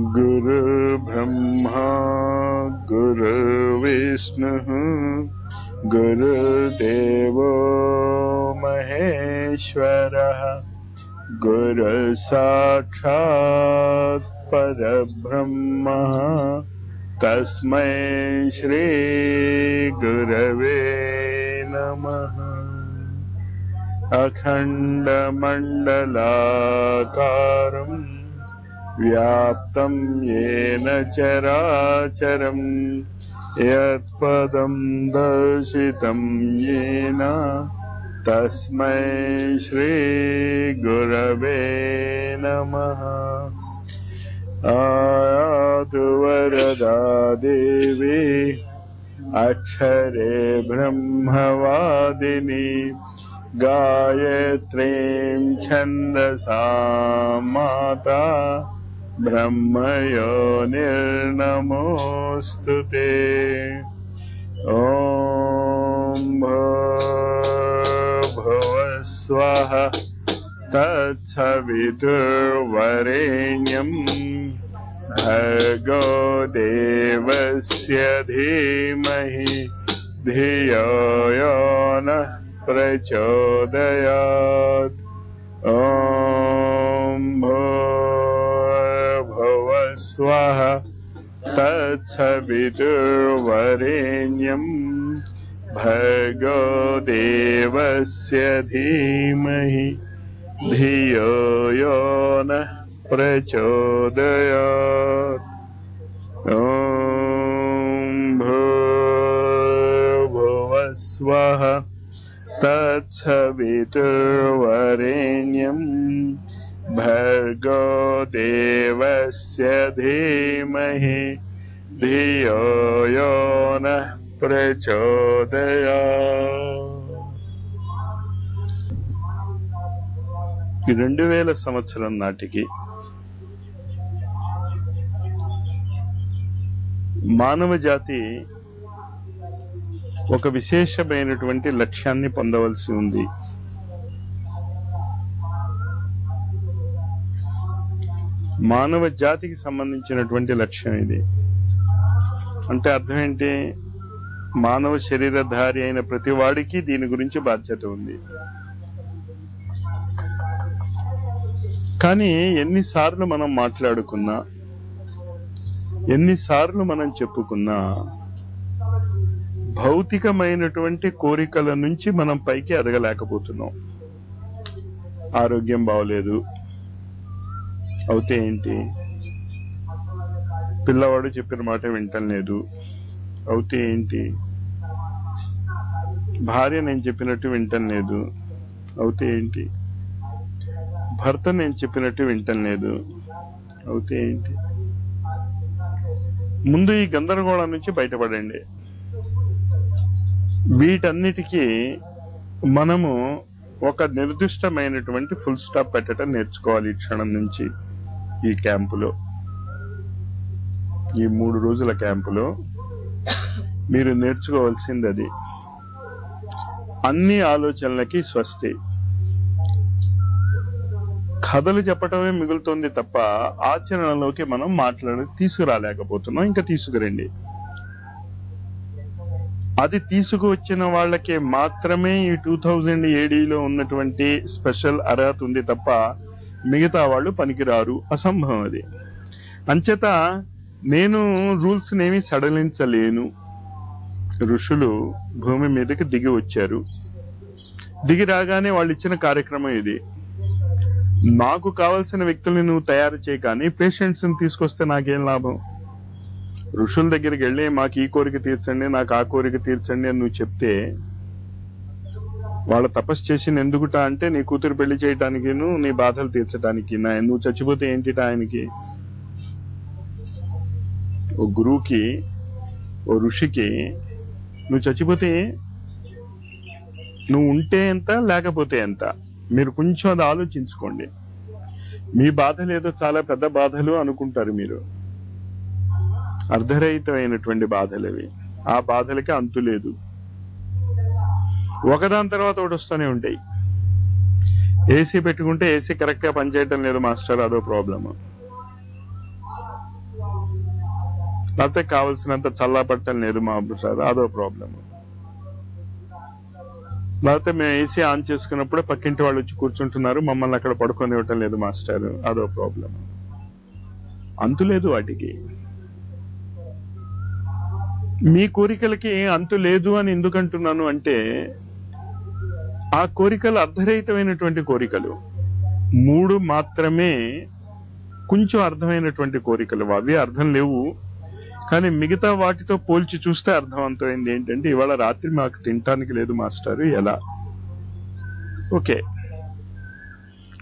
गुरुर्ब्रह्मा गुरुर्विष्णुः गुरुर्देवो महेश्वरः गुरुसाक्षात् परब्रह्म तस्मै श्री गुरवे नमः। अखण्डमण्डलाकारं व्याप्तं येन चराचरं यत्पदं दर्शितं येन तस्मै श्री गुरवे नमः। आयातु वरदा देवी अक्षरे ब्रह्मवादिनी गायत्रीं छन्दसा माता ब्रह्मयोनिर्नमोऽस्तुते। ॐ भूर्भुवः स्वः तत्सवितुर्वरेण्यं भर्गो देवस्य धीमहि धियो यो नः प्रचोदयात्। ॐ भूर्भुवः स्वः तत्सवितुर्वरेण्यं भर्गो देवस्य धीमहि धियो यो नः प्रचोदयात्। ॐ भूर्भुवः स्वः तत्सवितुर्वरेण्यं भर्गो देवस्य धीमहि धियो यो नः प्रचोदयात्। 2000 సంవత్సరం నాటికి మానవ జాతి ఒక విశేషమైనటువంటి లక్ష్యాన్ని పొందవలసి ఉంది. మానవ జాతికి సంబంధించినటువంటి లక్ష్యం ఇది. అంటే అర్థం ఏంటి? మానవ శరీరధారి అయిన ప్రతి వాడికి దీని గురించి బాధ్యత ఉంది. కానీ ఎన్నిసార్లు మనం మాట్లాడుకున్నా, ఎన్నిసార్లు మనం చెప్పుకున్నా, భౌతికమైనటువంటి కోరికల నుంచి మనం పైకి ఎదగలేకపోతున్నాం. ఆరోగ్యం బాగోలేదు అవుతే ఏంటి? పిల్లవాడు చెప్పిన మాట వింటం లేదు అవుతే ఏంటి? భార్య నేను చెప్పినట్టు వింటం లేదు అవుతే ఏంటి? భర్త నేను చెప్పినట్టు వింటం లేదు అవుతే ఏంటి? ముందు ఈ గందరగోళం నుంచి బయటపడండి. వీటన్నిటికీ మనము ఒక నిర్దిష్టమైనటువంటి ఫుల్ స్టాప్ పెట్టడం నేర్చుకోవాలి. ఈ క్షణం నుంచి ఈ క్యాంపులో, ఈ 3 రోజుల క్యాంపులో మీరు నేర్చుకోవాల్సింది అది. అన్ని ఆలోచనలకి స్వస్తి. కథలు చెప్పటమే మిగులుతోంది తప్ప ఆచరణలోకి మనం తీసుకురాలేకపోతున్నాం. ఇంకా తీసుకురండి. అది తీసుకువచ్చిన వాళ్ళకే మాత్రమే ఈ 2000 ADలో ఉన్నటువంటి స్పెషల్ అర్హత ఉంది తప్ప మిగతా వాళ్ళు పనికిరారు. అసంభవం అది. అంచేత నేను రూల్స్ నేమి సడలించలేను. ఋషులు భూమి మీదకి దిగి వచ్చారు. దిగి రాగానే వాళ్ళు ఇచ్చిన కార్యక్రమం ఇది. నాకు కావలసిన వ్యక్తుల్ని నువ్వు తయారు చేయ, కానీ పేషెంట్స్ ని తీసుకొస్తే నాకేం లాభం? ఋషుల దగ్గరికి వెళ్ళి మాకు ఈ కోరిక తీర్చండి, నాకు ఆ కోరిక తీర్చండి అని నువ్వు చెప్తే వాళ్ళ తపస్సు చేసిన ఎందుకుట అంటే నీ కూతురు పెళ్లి చేయటానికి, నీ బాధలు తీర్చడానికి. నువ్వు చచ్చిపోతే ఏంటిట ఆయనకి? ఓ గురువుకి, ఓ ఋషికి నువ్వు చచ్చిపోతే నువ్వు ఉంటే ఎంత, లేకపోతే ఎంత? మీరు కొంచెం అది ఆలోచించుకోండి. మీ బాధలు ఏదో చాలా పెద్ద బాధలు అనుకుంటారు మీరు. అర్ధరహితమైనటువంటి బాధలు అవి. ఆ బాధలకి అంతు లేదు. ఒకదాని తర్వాత ఒకటి వస్తూనే ఉంటాయి. ఏసీ పెట్టుకుంటే ఏసీ కరెక్ట్ గా పనిచేయటం లేదు మాస్టర్, అదో ప్రాబ్లమ్. లేకపోతే కావలసినంత చల్లా బట్టలు లేదు మా సార్, అదో ప్రాబ్లమ్. లేకపోతే మేము ఏసీ ఆన్ చేసుకున్నప్పుడే పక్కింటి వాళ్ళు వచ్చి కూర్చుంటున్నారు, మమ్మల్ని అక్కడ పడుకొని ఇవ్వటం లేదు మాస్టర్, అదో ప్రాబ్లం. అంతు లేదు వాటికి. మీ కోరికలకి అంతు లేదు అని ఎందుకంటున్నాను అంటే, ఆ కోరికలు అర్ధరహితమైనటువంటి కోరికలు. 3 మాత్రమే కొంచెం అర్థమైనటువంటి కోరికలు, అవి అర్థం లేవు. కానీ మిగతా వాటితో పోల్చి చూస్తే అర్థవంతమైంది ఏంటంటే, ఇవాళ రాత్రి మాకు తినటానికి లేదు మాస్టర్, ఎలా? ఓకే,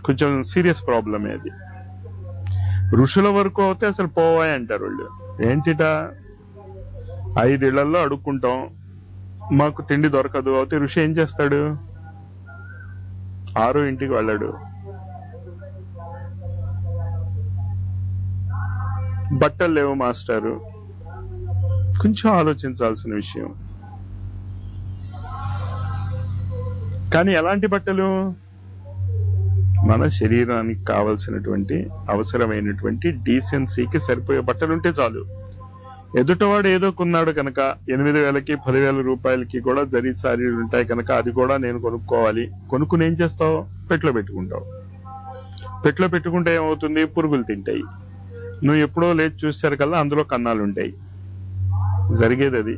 కొంచెం సీరియస్ ప్రాబ్లమే అది. ఋషుల వరకు అయితే అసలు పోవాయి అంటారు వాళ్ళు. ఏంటిట, 5 ఇళ్లలో అడుక్కుంటాం, మాకు తిండి దొరకదు. అయితే ఋషి ఏం చేస్తాడు? 6వ ఇంటికి వెళ్ళాడు. బట్టలు లేవు మాస్టారు, కొంచెం ఆలోచించాల్సిన విషయం. కానీ ఎలాంటి బట్టలు? మన శరీరానికి కావలసినటువంటి అవసరమైనటువంటి డీసెన్సీకి సరిపోయే బట్టలు ఉంటే చాలు. ఎదుటవాడు ఏదో కొన్నాడు కనుక 8,000కి 10,000 రూపాయలకి కూడా జరీ సారీలు ఉంటాయి కనుక అది కూడా నేను కొనుక్కోవాలి. కొనుక్కుని ఏం చేస్తావు? పెట్లో పెట్టుకుంటావు. పెట్లో పెట్టుకుంటే ఏమవుతుంది? పురుగులు తింటాయి. నువ్వు ఎప్పుడో లేచి చూసారు కల్లా అందులో కన్నాలు ఉంటాయి. జరిగేది అది.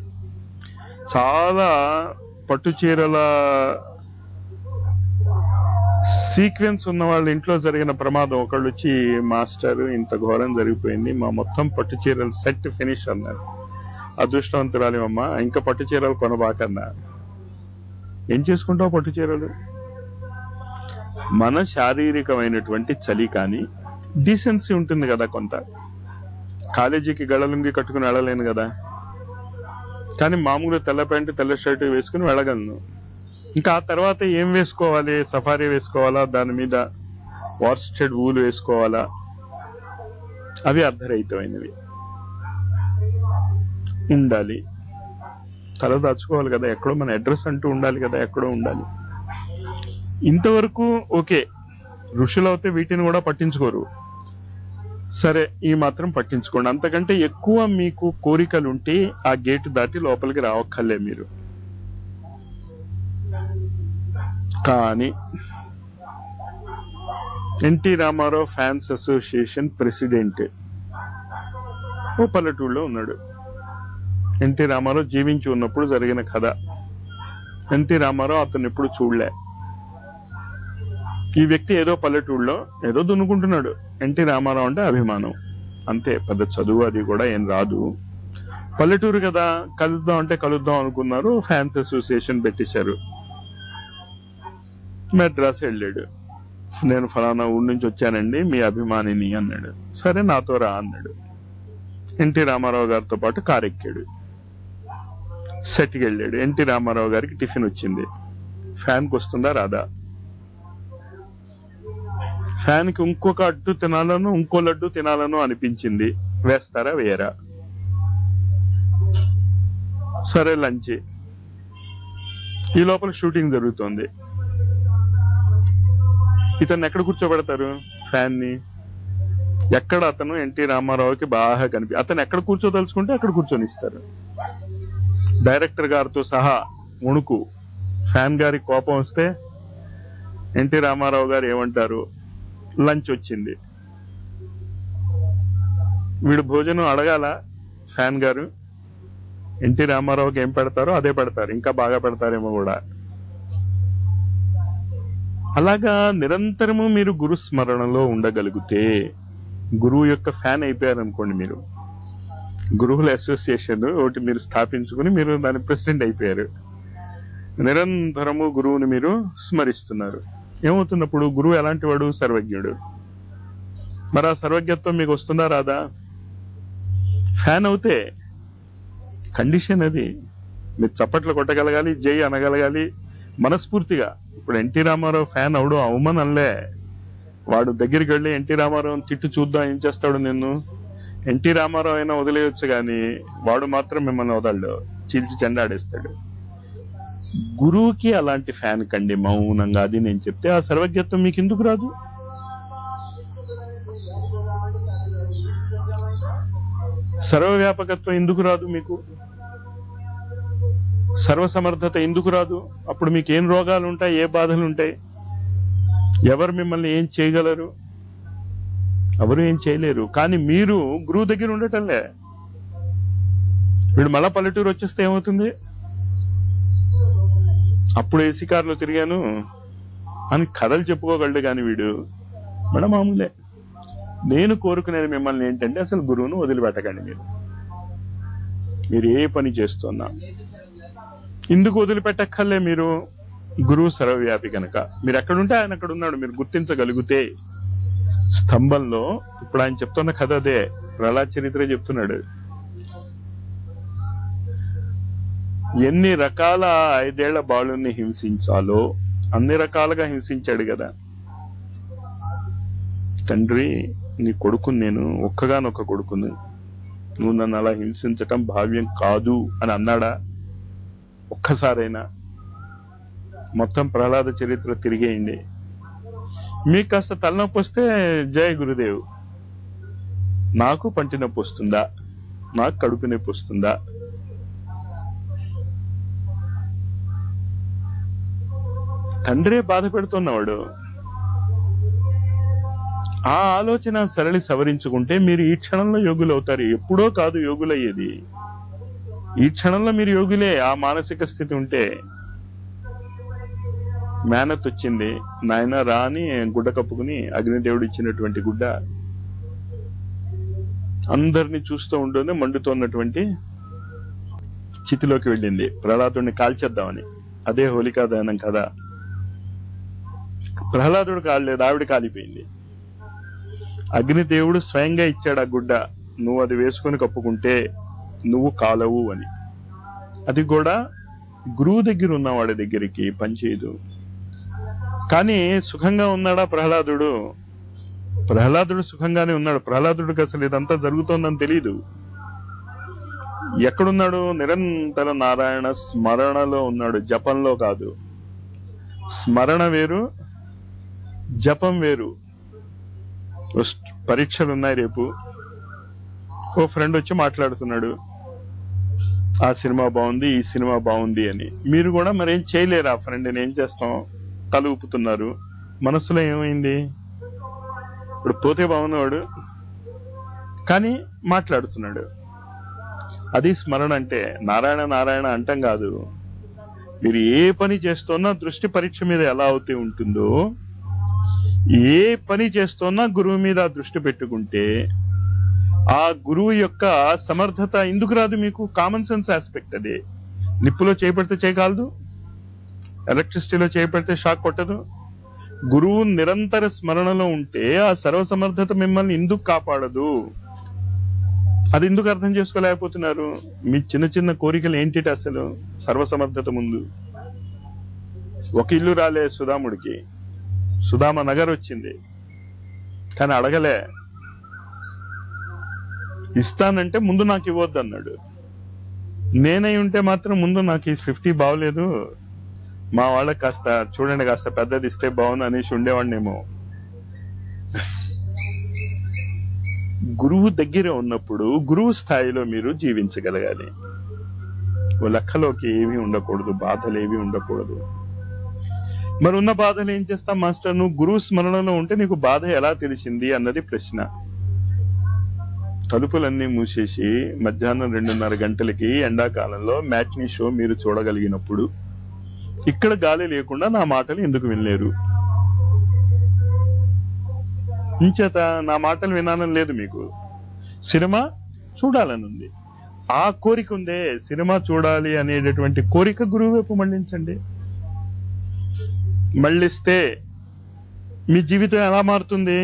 చాలా పట్టు చీరల సీక్వెన్స్ ఉన్న వాళ్ళ ఇంట్లో జరిగిన ప్రమాదం. ఒకళ్ళు వచ్చి, మాస్టర్ ఇంత ఘోరం జరిగిపోయింది, మా మొత్తం పట్టు చీరల సెట్ ఫినిష్ అన్నారు. అదృష్టవంతురాలివమ్మా, ఇంకా పట్టు చీరలు కొనబాకన్నా. ఏం చేసుకుంటావు పట్టు చీరలు? మన శారీరకమైనటువంటి చలి కానీ డీసెన్సీ ఉంటుంది కదా కొంత. కాలేజీకి గడలుంగి కట్టుకుని వెళ్ళలేను కదా, కానీ మామూలుగా తెల్ల ప్యాంటు తెల్ల షర్టు వేసుకుని వెళ్ళగలను. ఇంకా ఆ తర్వాత ఏం వేసుకోవాలి? సఫారీ వేసుకోవాలా, దాని మీద వార్స్టెడ్ వూలు వేసుకోవాలా? అవి అర్ధరహితమైనవి. ఉండాలి, తల దాచుకోవాలి కదా, ఎక్కడో మన అడ్రస్ అంటూ ఉండాలి కదా, ఎక్కడో ఉండాలి. ఇంతవరకు ఓకే. ఋషులు అయితే వీటిని కూడా పట్టించుకోరు. సరే, ఈ మాత్రం పట్టించుకోండి. అంతకంటే ఎక్కువ మీకు కోరికలుంటే ఆ గేటు దాటి లోపలికి రావక్కర్లే మీరు. కానీ NT Rama Rao fans association president ఓ పల్లెటూళ్ళలో ఉన్నాడు. ఎన్టీ రామారావు జీవించి ఉన్నప్పుడు జరిగిన కథ. ఎన్టీ రామారావు అతను ఎప్పుడు చూడలే. ఈ వ్యక్తి ఏదో పల్లెటూళ్ళలో ఏదో దున్నుకుంటున్నాడు. ఎన్టీ రామారావు అంటే అభిమానం అంతే, పెద్ద చదువు అది కూడా ఏం రాదు. పల్లెటూరు కదా, కలుద్దాం అంటే కలుద్దాం అనుకున్నారు. ఫ్యాన్స్ అసోసియేషన్ పెట్టేశారు. మెడ్రాస్ వెళ్ళాడు. నేను ఫలానా ఊరి నుంచి వచ్చానండి, మీ అభిమానిని అన్నాడు. సరే నాతో రా అన్నాడు. ఎన్టీ రామారావు గారితో పాటు కారు ఎక్కాడు. సెట్కి వెళ్ళాడు. ఎన్టీ రామారావు గారికి టిఫిన్ వచ్చింది. ఫ్యాన్కి వస్తుందా రాదా? ఫ్యాన్కి ఇంకొక అడ్డు తినాలను ఇంకో లడ్డు తినాలను అనిపించింది. వేస్తారా వేయరా? సరే లంచ్. ఈ లోపల షూటింగ్ జరుగుతోంది. ఇతన్ని ఎక్కడ కూర్చోబెడతారు? ఫ్యాన్ ని. ఎక్కడ అతను ఎన్టీ రామారావుకి బాగా అతను ఎక్కడ కూర్చోదలుచుకుంటే అక్కడ కూర్చొని ఇస్తారు. డైరెక్టర్ గారితో సహా వణుకు. ఫ్యాన్ గారికి కోపం వస్తే ఎన్టీ రామారావు గారు ఏమంటారు? లంచ్ వచ్చింది. వీడు భోజనం అడగాల. ఫ్యాన్ గారు ఎన్టీ రామారావుకి ఏం పెడతారో అదే పెడతారు, ఇంకా బాగా పెడతారేమో కూడా. అలాగా నిరంతరము మీరు గురు స్మరణలో ఉండగలిగితే, గురువు యొక్క ఫ్యాన్ అయిపోయారనుకోండి, మీరు గురువుల అసోసియేషన్ ఒకటి మీరు స్థాపించుకుని మీరు దాని ప్రెసిడెంట్ అయిపోయారు. నిరంతరము గురువుని మీరు స్మరిస్తున్నారు. ఏమవుతున్నప్పుడు గురువు ఎలాంటి వాడు? సర్వజ్ఞుడు. మరి ఆ సర్వజ్ఞత్వం మీకు వస్తుందా రాదా? ఫ్యాన్ అవుతే కండిషన్ అది. మీరు చప్పట్లు కొట్టగలగాలి, జై అనగలగాలి మనస్ఫూర్తిగా. ఇప్పుడు ఎన్టీ రామారావు ఫ్యాన్ అవడం అవమానంలే. వాడు దగ్గరికి వెళ్ళి ఎన్టీ రామారావు తిట్టు చూద్దాం ఏం చేస్తాడు నిన్ను. ఎన్టీ రామారావు అయినా వదిలేయొచ్చు కానీ వాడు మాత్రం మిమ్మల్ని వదలడు, చీల్చి చెండాడేస్తాడు. గురువుకి అలాంటి ఫ్యాన్ కండి మౌనంగా. అది నేను చెప్తే ఆ సర్వజ్ఞత్వం మీకు ఎందుకు రాదు? సర్వవ్యాపకత్వం ఎందుకు రాదు మీకు? సర్వసమర్థత ఎందుకు రాదు? అప్పుడు మీకు ఏం రోగాలు ఉంటాయి, ఏ బాధలు ఉంటాయి? ఎవరు మిమ్మల్ని ఏం చేయగలరు? ఎవరు ఏం చేయలేరు. కానీ మీరు గురువు దగ్గర ఉండటంలే. వీడు మళ్ళా పల్లెటూరు వచ్చేస్తే ఏమవుతుంది? అప్పుడు ఏసీ కార్లో తిరిగాను అని కథలు చెప్పుకోగలడు. కానీ వీడు మన మామూలే. నేను కోరుకునేది మిమ్మల్ని ఏంటంటే, అసలు గురువును వదిలిపెట్టకండి. మీరు ఏ పని చేస్తున్నా ఎందుకు వదిలిపెట్టక్కర్లే? మీరు గురువు సర్వవ్యాపి కనుక మీరు ఎక్కడుంటే ఆయన అక్కడ ఉన్నాడు. మీరు గుర్తించగలిగితే స్తంభంలో, ఇప్పుడు ఆయన చెప్తున్న కథ అదే, ప్రహ్లాద చరిత్ర చెప్తున్నాడు. ఎన్ని రకాల 5 ఏళ్ల బాలుని హింసించాలో అన్ని రకాలుగా హింసించాడు కదా. తండ్రి, నీ కొడుకుని, నేను ఒక్కగానొక్క కొడుకుని, నువ్వు నన్ను అలా హింసించటం భావ్యం కాదు అని అన్నాడా ఒక్కసారైనా? మొత్తం ప్రహ్లాద చరిత్ర తిరిగేయండి. మీకు కాస్త తలనొప్పి వస్తే జయ గురుదేవ్. నాకు పంటి నొప్పి వస్తుందా? నాకు కడుపు నొప్పి వస్తుందా? తండ్రే బాధ పెడుతున్నవాడు. ఆ ఆలోచన సరళి సవరించుకుంటే మీరు ఈ క్షణంలో యోగులు అవుతారు. ఎప్పుడో కాదు యోగులయ్యేది, ఈ క్షణంలో మీరు యోగులే. ఆ మానసిక స్థితి ఉంటే. మేనత్ వచ్చింది, నాయన రా అని గుడ్డ కప్పుకుని, అగ్నిదేవుడు ఇచ్చినటువంటి గుడ్డ అందరినీ చూస్తూ ఉంటుంది. మండుతున్నటువంటి చితిలోకి వెళ్ళింది, ప్రహ్లాదుడిని కాల్చేద్దామని. అదే హోలికా దహనం కదా. ప్రహ్లాదుడు కాలేదు, ఆవిడ కాలిపోయింది. అగ్నిదేవుడు స్వయంగా ఇచ్చాడు ఆ గుడ్డ, నువ్వు అది వేసుకొని కప్పుకుంటే నువ్వు కాలవు అని. అది కూడా గురువు దగ్గర ఉన్నవాడి దగ్గరికి పనిచేయదు. కానీ సుఖంగా ఉన్నాడా ప్రహ్లాదుడు? ప్రహ్లాదుడు సుఖంగానే ఉన్నాడు. ప్రహ్లాదుడికి అసలు ఇదంతా జరుగుతోందని తెలీదు. ఎక్కడున్నాడు? నిరంతర నారాయణ స్మరణలో ఉన్నాడు, జపంలో కాదు. స్మరణ వేరు, జపం వేరు. పరీక్షలు ఉన్నాయి రేపు. ఓ ఫ్రెండ్ వచ్చి మాట్లాడుతున్నాడు, ఆ సినిమా బాగుంది, ఈ సినిమా బాగుంది అని. మీరు కూడా మరేం చేయలేరు. ఆ ఫ్రెండ్ని ఏం చేస్తాం? తల ఊపుతున్నారు. మనసులో ఏమైంది? ఇప్పుడు పోతే బాగున్నవాడు కానీ మాట్లాడుతున్నాడు. అది స్మరణ అంటే. నారాయణ నారాయణ అంటాం కాదు. మీరు ఏ పని చేస్తున్నా దృష్టి పరీక్ష మీద ఎలా అవుతూ ఉంటుందో, ఏ పని చేస్తున్నా గురువు మీద దృష్టి పెట్టుకుంటే ఆ గురువు యొక్క సమర్థత ఎందుకు రాదు మీకు? కామన్ సెన్స్ ఆస్పెక్ట్ అది. నిప్పులో చేపడితే చేయగలదు, ఎలక్ట్రిసిటీలో చేపడితే షాక్ కొట్టదు. గురువు నిరంతర స్మరణలో ఉంటే ఆ సర్వసమర్థత మిమ్మల్ని ఎందుకు కాపాడదు? అది ఎందుకు అర్థం చేసుకోలేకపోతున్నారు? మీ చిన్న చిన్న కోరికలు ఏంటి అసలు సర్వసమర్థత ముందు? ఒక ఇల్లు రాలే సుధాముడికి, సుధామ నగర్ వచ్చింది కానీ అడగలే. ఇస్తానంటే ముందు నాకు ఇవ్వద్దు అన్నాడు. నేనై ఉంటే మాత్రం ముందు నాకు ఈ 50 బాగలేదు, మా వాళ్ళకి కాస్త చూడండి కాస్త పెద్దది ఇస్తే బాగుంది అనేసి ఉండేవాడినేమో. గురువు దగ్గర ఉన్నప్పుడు గురువు స్థాయిలో మీరు జీవించగలగాలి. ఓ లెక్కలోకి ఏమీ ఉండకూడదు, బాధలు ఏమీ ఉండకూడదు. మరి ఉన్న బాధలు ఏం చేస్తాం మాస్టర్? నువ్వు గురువు స్మరణలో ఉంటే నీకు బాధ ఎలా తెలిసింది అన్నది ప్రశ్న. తలుపులన్నీ మూసేసి మధ్యాహ్నం 2:30 గంటలకి ఎండాకాలంలో మ్యాట్నీ షో మీరు చూడగలిగినప్పుడు ఇక్కడ గాలి లేకుండా నా మాటలు ఎందుకు వినలేరు? ఇంచేత నా మాటలు వినాలని లేదు మీకు. సినిమా చూడాలని ఉంది, ఆ కోరిక ఉందే. సినిమా చూడాలి అనేటటువంటి కోరిక గురువు వైపు మళ్లించండి. మళ్ళిస్తే మీ జీవితం ఎలా మారుతుంది?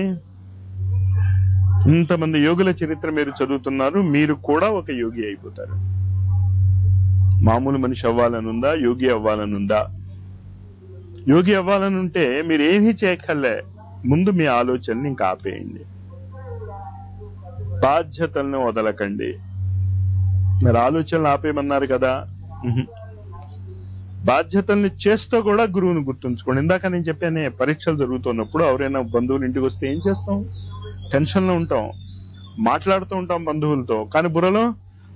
ఇంతమంది యోగుల చరిత్ర మీరు చదువుతున్నారు, మీరు కూడా ఒక యోగి అయిపోతారు. మామూలు మనిషి అవ్వాలనుందా? యోగి అవ్వాలనుందా? యోగి అవ్వాలనుంటే మీరు ఏమీ చేయక్కర్లే, ముందు మీ ఆలోచనని ఇంకా ఆపేయండి. బాధ్యతలను వదలకండి. మరి ఆలోచనలు ఆపేయమన్నారు కదా, బాధ్యతల్ని చేస్తూ కూడా గురువుని గుర్తుంచుకోండి. ఇందాక నేను చెప్పానే, పరీక్షలు జరుగుతున్నప్పుడు ఎవరైనా బంధువులు ఇంటికి వస్తే ఏం చేస్తాం? టెన్షన్లో ఉంటాం. మాట్లాడుతూ ఉంటాం బంధువులతో, కానీ బుర్రలో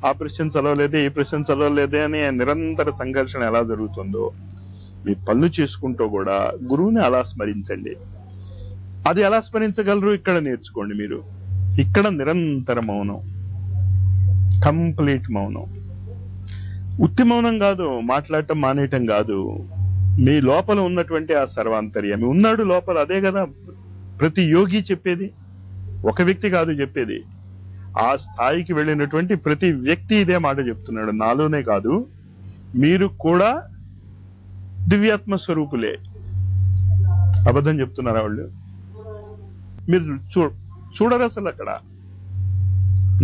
ఆ ప్రశ్న చదవలేదే, ఈ ప్రశ్న చదవలేదే అని నిరంతర సంఘర్షణ ఎలా జరుగుతుందో, మీ పనులు చేసుకుంటూ కూడా గురువుని అలా స్మరించండి. అది ఎలా స్మరించగలరు ఇక్కడ నేర్చుకోండి మీరు. ఇక్కడ నిరంతర మౌనం, కంప్లీట్ మౌనం. ఉత్తి మౌనం కాదు, మాట్లాడటం మానేయటం కాదు, మీ లోపల ఉన్నటువంటి ఆ సర్వాంతర్యామి ఉన్నాడు లోపల. అదే కదా ప్రతి యోగి చెప్పేది, ఒక వ్యక్తి కాదు చెప్పేది. ఆ స్థాయికి వెళ్ళినటువంటి ప్రతి వ్యక్తి ఇదే మాట చెప్తున్నాడు. నాలోనే కాదు, మీరు కూడా దివ్యాత్మ స్వరూపులే. అబద్ధం చెప్తున్నారా వాళ్ళు? మీరు చూడరు అసలు అక్కడ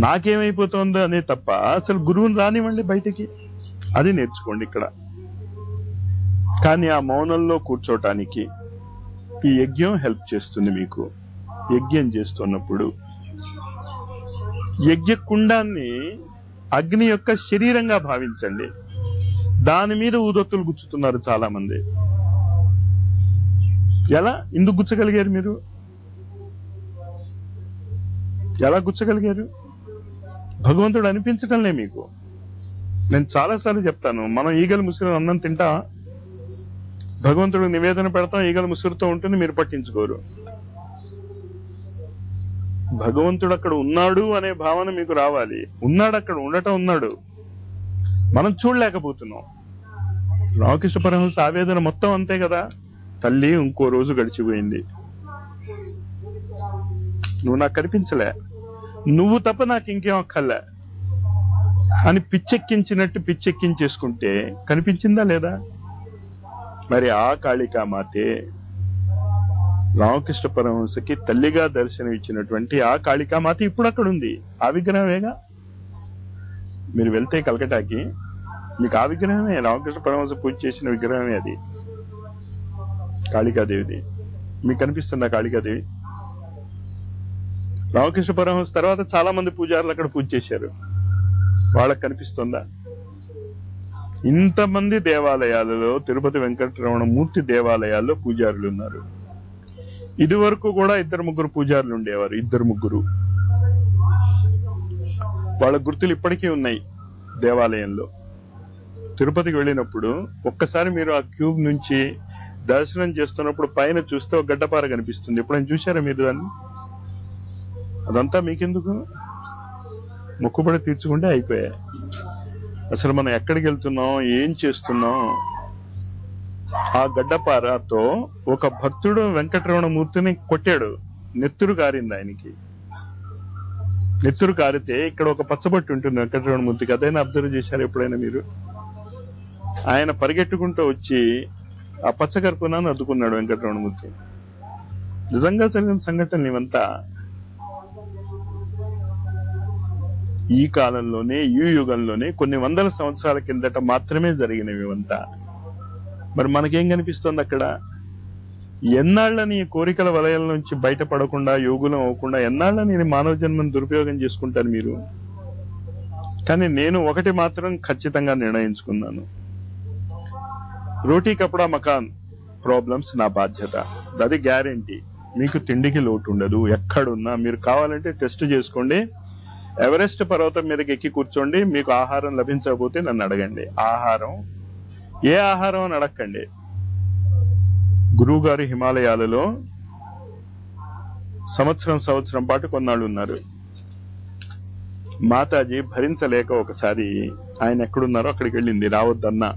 నాకేమైపోతుందో అనే తప్ప అసలు గురువుని రానివ్వండి బయటికి. అది నేర్చుకోండి ఇక్కడ. కానీ ఆ మౌనంలో కూర్చోటానికి ఈ యజ్ఞం హెల్ప్ చేస్తుంది మీకు. యజ్ఞం చేస్తున్నప్పుడు యజ్ఞకుండాన్ని అగ్ని యొక్క శరీరంగా భావించండి. దాని మీద ఊదొత్తులు గుచ్చుతున్నారు చాలా మంది. ఎలా, ఎందుకు గుచ్చగలిగారు మీరు? ఎలా గుచ్చగలిగారు? భగవంతుడు అనిపించటంలే మీకు. నేను చాలాసార్లు చెప్తాను, మనం ఈగలు ముసురు అన్నం తింటా, భగవంతుడు నివేదన పెడతాం, ఈగల ముసురుతో ఉంటుంది, మీరు పట్టించుకోరు. భగవంతుడు అక్కడ ఉన్నాడు అనే భావన మీకు రావాలి. ఉన్నాడు, అక్కడ ఉండటం ఉన్నాడు, మనం చూడలేకపోతున్నాం. రామకృష్ణ పరమహంస ఆవేదన మొత్తం అంతే కదా. తల్లి ఇంకో రోజు గడిచిపోయింది, నువ్వు నాకు కనిపించలే, నువ్వు తప్ప నాకు ఇంకేం అక్కర్లే అని పిచ్చెక్కించినట్టు పిచ్చెక్కించేసుకుంటే కనిపించిందా లేదా? మరి ఆ కాళికామాతే రామకృష్ణ పరమహంసకి తల్లిగా దర్శనం ఇచ్చినటువంటి ఆ కాళికామాత ఇప్పుడు అక్కడ ఉంది. ఆ విగ్రహమేగా. మీరు వెళ్తే కలకటాకి మీకు ఆ విగ్రహమే, రామకృష్ణ పరమహంస పూజ చేసిన విగ్రహమే అది, కాళికాదేవిది. మీకు కనిపిస్తుందా కాళికాదేవి? రామకృష్ణ పరమహంస తర్వాత చాలా మంది పూజారులు అక్కడ పూజ చేశారు, వాళ్ళకి కనిపిస్తుందా? ఇంతమంది దేవాలయాలలో, తిరుపతి వెంకటరమణ మూర్తి దేవాలయాల్లో పూజారులు ఉన్నారు. ఇది వరకు కూడా 2-3 పూజారులు ఉండేవారు, 2-3. వాళ్ళ గుర్తులు ఇప్పటికీ ఉన్నాయి దేవాలయంలో. తిరుపతికి వెళ్ళినప్పుడు ఒక్కసారి మీరు ఆ క్యూబ్ నుంచి దర్శనం చేస్తున్నప్పుడు పైన చూస్తే ఒక గడ్డపార కనిపిస్తుంది. ఎప్పుడైనా చూశారా మీరు దాన్ని? అదంతా మీకెందుకు? మొక్కుబడి తీర్చుకుంటే అయిపోయాయి. అసలు మనం ఎక్కడికి వెళ్తున్నాం, ఏం చేస్తున్నాం? ఆ గడ్డపారతో ఒక భక్తుడు వెంకటరమణ మూర్తిని కొట్టాడు, నెత్తురు కారింది ఆయనకి. నెత్తురు కారితే ఇక్కడ ఒక పచ్చబొట్టు ఉంటుంది వెంకటరమణ మూర్తికి, అదైనా అబ్జర్వ్ చేశారు ఎప్పుడైనా మీరు? ఆయన పరిగెట్టుకుంటూ వచ్చి ఆ పచ్చకర్పూరాన్ని అద్దుకున్నాడు వెంకటరమణ మూర్తి. నిజంగా జరిగిన సంఘటనలు ఇవంతా. ఈ కాలంలోనే, ఈ యుగంలోనే, కొన్ని వందల సంవత్సరాల కిందట మాత్రమే జరిగినవి ఇవంతా. మరి మనకేం కనిపిస్తుంది అక్కడ? ఎన్నాళ్ళని ఈ కోరికల వలయాల నుంచి బయటపడకుండా, యోగులం అవ్వకుండా ఎన్నాళ్ళని మానవ జన్మను దురుపయోగం చేసుకుంటారు మీరు? కానీ నేను ఒకటి మాత్రం ఖచ్చితంగా నిర్ణయించుకున్నాను, రోటీ కపడా మకాన్ ప్రాబ్లమ్స్ నా బాధ్యత. అది గ్యారెంటీ. మీకు తిండికి లోటు ఉండదు ఎక్కడున్నా. మీరు కావాలంటే టెస్ట్ చేసుకోండి, ఎవరెస్ట్ పర్వతం మీదకి ఎక్కి కూర్చోండి, మీకు ఆహారం లభించకపోతే నన్ను అడగండి. ఆహారం, ఏ ఆహారం అని అడగండి. గురువు గారు హిమాలయాలలో సంవత్సరం పాటు కొన్నాళ్ళు ఉన్నారు. మాతాజీ భరించలేక ఒకసారి ఆయన ఎక్కడున్నారో అక్కడికి వెళ్ళింది, రావద్దన్నా.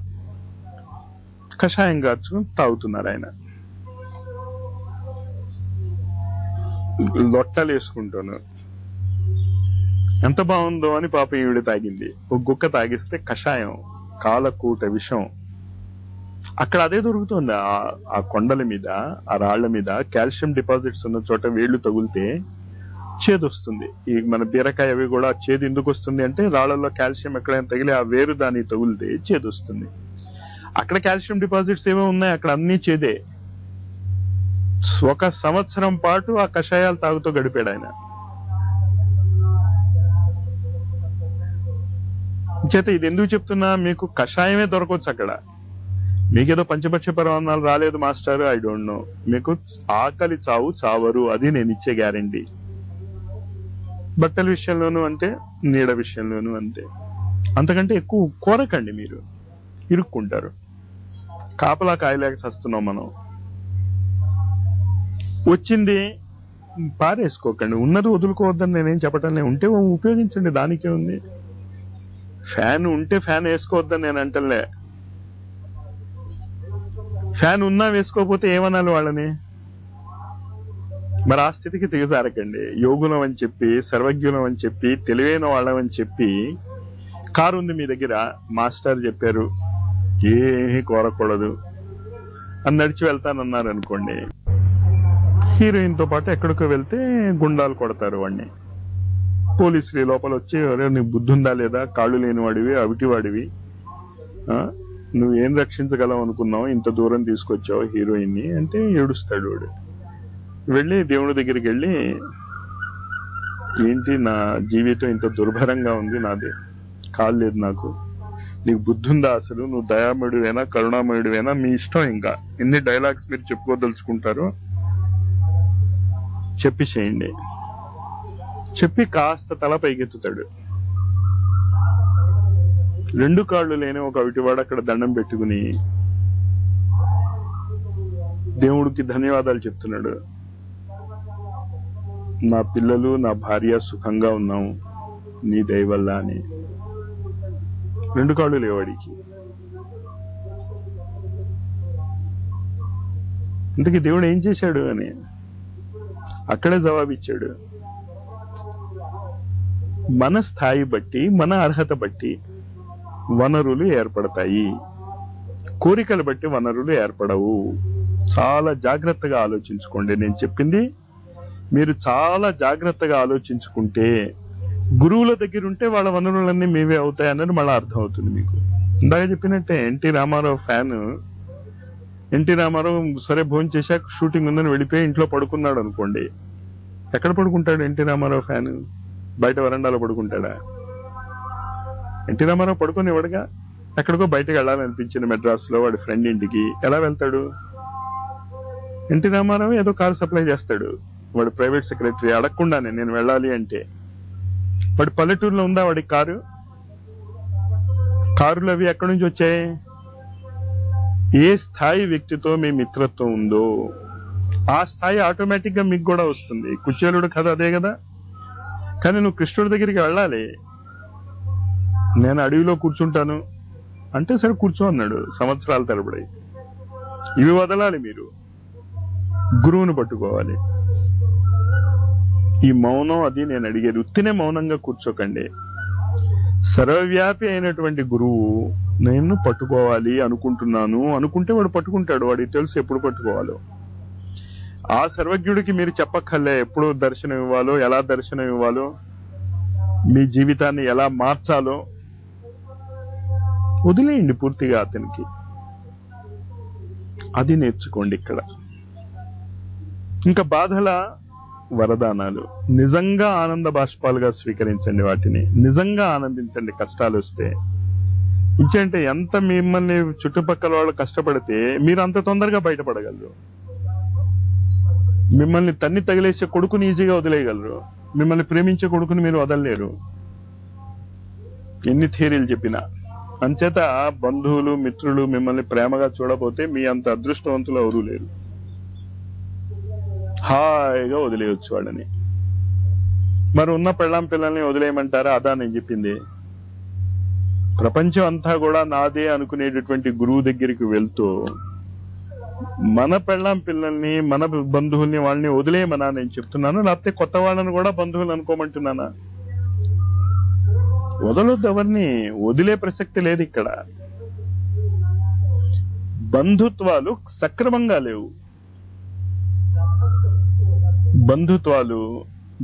కషాయం గార్చుకుని తాగుతున్నారు ఆయన, లొట్టలు వేసుకుంటాను. ఎంత బాగుందో అని పాప ఈవిడ తాగింది. ఒక గుక్క తాగిస్తే కషాయం, కాలకూట విషం. అక్కడ అదే దొరుకుతుంది. ఆ కొండల మీద, ఆ రాళ్ల మీద కాల్షియం డిపాజిట్స్ ఉన్న చోట వేళ్లు తగులితే చేదు వస్తుంది. ఈ మన బీరకాయ అవి కూడా చేదు ఎందుకు వస్తుంది అంటే రాళ్లలో కాల్షియం ఎక్కడైనా తగిలి ఆ వేరు దాన్ని తగులితే చేదు వస్తుంది. అక్కడ కాల్షియం డిపాజిట్స్ ఏమో ఉన్నాయి, అక్కడ అన్ని చేదే. 1 సంవత్సరం పాటు ఆ కషాయాలు తాగుతూ గడిపాడు ఆయన. చేత ఇది ఎందుకు చెప్తున్నా, మీకు కషాయమే దొరకవచ్చు అక్కడ. మీకేదో పంచపక్ష పరమాన్నాలు రాలేదు మాస్టర్, ఐ డోంట్ నో. మీకు ఆకలి చావు చావరు, అది నేను ఇచ్చే గ్యారంటీ. బట్టల విషయంలోనూ అంతే, నీడ విషయంలోనూ అంతే. అంతకంటే ఎక్కువ కోరకండి, మీరు ఇరుక్కుంటారు. కాపలా కాయలేక చస్తున్నాం మనం. వచ్చింది పారేసుకోకండి, ఉన్నది వదులుకోవద్దని నేనేం చెప్పటం లేదు. ఉంటే ఉపయోగించండి, దానికే ఉంది. ఫ్యాన్ ఉంటే ఫ్యాన్ వేసుకోవద్దని నేను అంటలే. ఫ్యాన్ ఉన్నా వేసుకోకపోతే ఏమనాలి వాళ్ళని? మరి ఆ స్థితికి దిగజారకండి. యోగులం అని చెప్పి, సర్వజ్ఞులం అని చెప్పి, తెలివైన వాళ్ళమని చెప్పి, కారు ఉంది మీ దగ్గర, మాస్టర్ చెప్పారు ఏమీ కోరకూడదు అని నడిచి వెళ్తానన్నారు అనుకోండి, హీరోయిన్ తో పాటు ఎక్కడికో వెళ్తే గుండాలు కొడతారు వాడిని. పోలీసులు లోపల వచ్చి, నీకు బుద్ధి ఉందా లేదా, కాళ్ళు లేని వాడివి, అవిటి వాడివి, నువ్వేం రక్షించగలవు అనుకున్నావు, ఇంత దూరం తీసుకొచ్చావు హీరోయిన్ ని అంటే ఏడుస్తాడు వాడు. వెళ్ళి దేవుడి దగ్గరికి వెళ్ళి, ఏంటి నా జీవితం ఇంత దుర్భరంగా ఉంది, నాది కాలు లేదు, నాకు నీకు బుద్ధి ఉందా అసలు, నువ్వు దయామయుడివేనా కరుణామయుడివేనా, మీ ఇష్టం, ఇంకా ఎన్ని డైలాగ్స్ మీరు చెప్పుకోదలుచుకుంటారో చెప్పి చేయండి. చెప్పి కాస్త తల పైకెత్తుతాడు. రెండు కాళ్ళు లేని ఒక అవిటివాడు అక్కడ దండం పెట్టుకుని దేవుడికి ధన్యవాదాలు చెప్తున్నాడు. నా పిల్లలు నా భార్య సుఖంగా ఉన్నాము నీ దయ వల్ల అని. రెండు కాళ్ళు లేవాడికి. ఇంతకీ దేవుడు ఏం చేశాడు అని అక్కడే జవాబిచ్చాడు. మన స్థాయి బట్టి, మన అర్హత బట్టి వనరులు ఏర్పడతాయి, కోరికలు బట్టి వనరులు ఏర్పడవు. చాలా జాగ్రత్తగా ఆలోచించుకోండి. నేను చెప్పింది మీరు చాలా జాగ్రత్తగా ఆలోచించుకుంటే, గురువుల దగ్గర ఉంటే వాళ్ళ వనరులన్నీ మీవే అవుతాయన్నది మళ్ళీ అర్థం అవుతుంది మీకు. ఇందాక చెప్పినట్టే N T Ramarao fan, N T Ramarao సరే భోజనం చేశాక షూటింగ్ ఉందని వెళ్ళిపోయి ఇంట్లో పడుకున్నాడు అనుకోండి, ఎక్కడ పడుకుంటాడు ఎన్టీ రామారావు ఫ్యాన్? బయట వరండాలో పడుకుంటాడా? ఎన్టీ రామారావు పడుకొని ఇవ్వడుగా. ఎక్కడికో బయటకు వెళ్ళాలనిపించింది మెడ్రాస్ లో వాడి ఫ్రెండ్ ఇంటికి, ఎలా వెళ్తాడు? ఎన్టీ రామారావు ఏదో కారు సప్లై చేస్తాడు, వాడు ప్రైవేట్ సెక్రటరీ, అడగకుండానే నేను వెళ్ళాలి అంటే. వాడి పల్లెటూరులో ఉందా వాడి కారు? కారులు అవి ఎక్కడి నుంచి వచ్చాయి? ఏ స్థాయి వ్యక్తితో మీ మిత్రత్వం ఉందో ఆ స్థాయి ఆటోమేటిక్ గా మీకు కూడా వస్తుంది. కుచేలుడు కథ అదే కదా. కానీ నువ్వు కృష్ణుడి దగ్గరికి వెళ్ళాలి. నేను అడవిలో కూర్చుంటాను అంటే సరే కూర్చో అన్నాడు సంవత్సరాల తరబడి. ఇవి వదలాలి, మీరు గురువును పట్టుకోవాలి. ఈ మౌనం అది నేను అడిగేది. ఉత్తినే మౌనంగా కూర్చోకండి. సర్వవ్యాపి అయినటువంటి గురువు నేను పట్టుకోవాలి అనుకుంటున్నాను అనుకుంటే వాడు పట్టుకుంటాడు, వాడికి తెలుసు ఎప్పుడు పట్టుకోవాలో. ఆ సర్వజ్ఞుడికి మీరు చెప్పక్కర్లే ఎప్పుడు దర్శనం ఇవ్వాలో, ఎలా దర్శనం ఇవ్వాలో, మీ జీవితాన్ని ఎలా మార్చాలో. వదిలేయండి పూర్తిగా అతనికి. అది నేర్చుకోండి ఇక్కడ. ఇంకా బాధల వరదానాలు నిజంగా ఆనంద బాష్పాలుగా స్వీకరించండి. వాటిని నిజంగా ఆనందించండి. కష్టాలు వస్తే ఇంచేంటే ఎంత మిమ్మల్ని చుట్టుపక్కల వాళ్ళు కష్టపడితే మీరు అంత తొందరగా బయటపడగలరు. మిమ్మల్ని తన్ని తగిలేసే కొడుకుని ఈజీగా వదిలేయగలరు, మిమ్మల్ని ప్రేమించే కొడుకుని మీరు వదలలేరు, ఎన్ని థియరీలు చెప్పినా. అంచేత బంధువులు మిత్రులు మిమ్మల్ని ప్రేమగా చూడబోతే మీ అంత అదృష్టవంతులు ఎవరూ లేరు. హాయిగా వదిలేయచ్చు వాళ్ళని. మరి ఉన్న పెళ్ళాం పిల్లల్ని వదిలేయమంటారా? అదా నేను చెప్పింది. ప్రపంచం అంతా కూడా నాదే అనుకునేటటువంటి గురువు దగ్గరికి వెళ్తూ మన పెళ్ళాం పిల్లల్ని మన బంధువుల్ని వాళ్ళని వదిలేయమనా నేను చెప్తున్నాను? లేకపోతే కొత్త వాళ్ళని కూడా బంధువులు అనుకోమంటున్నానా? వదలొద్దు ఎవరిని, వదిలే ప్రసక్తి లేదు ఇక్కడ. బంధుత్వాలు సక్రమంగా లేవు. బంధుత్వాలు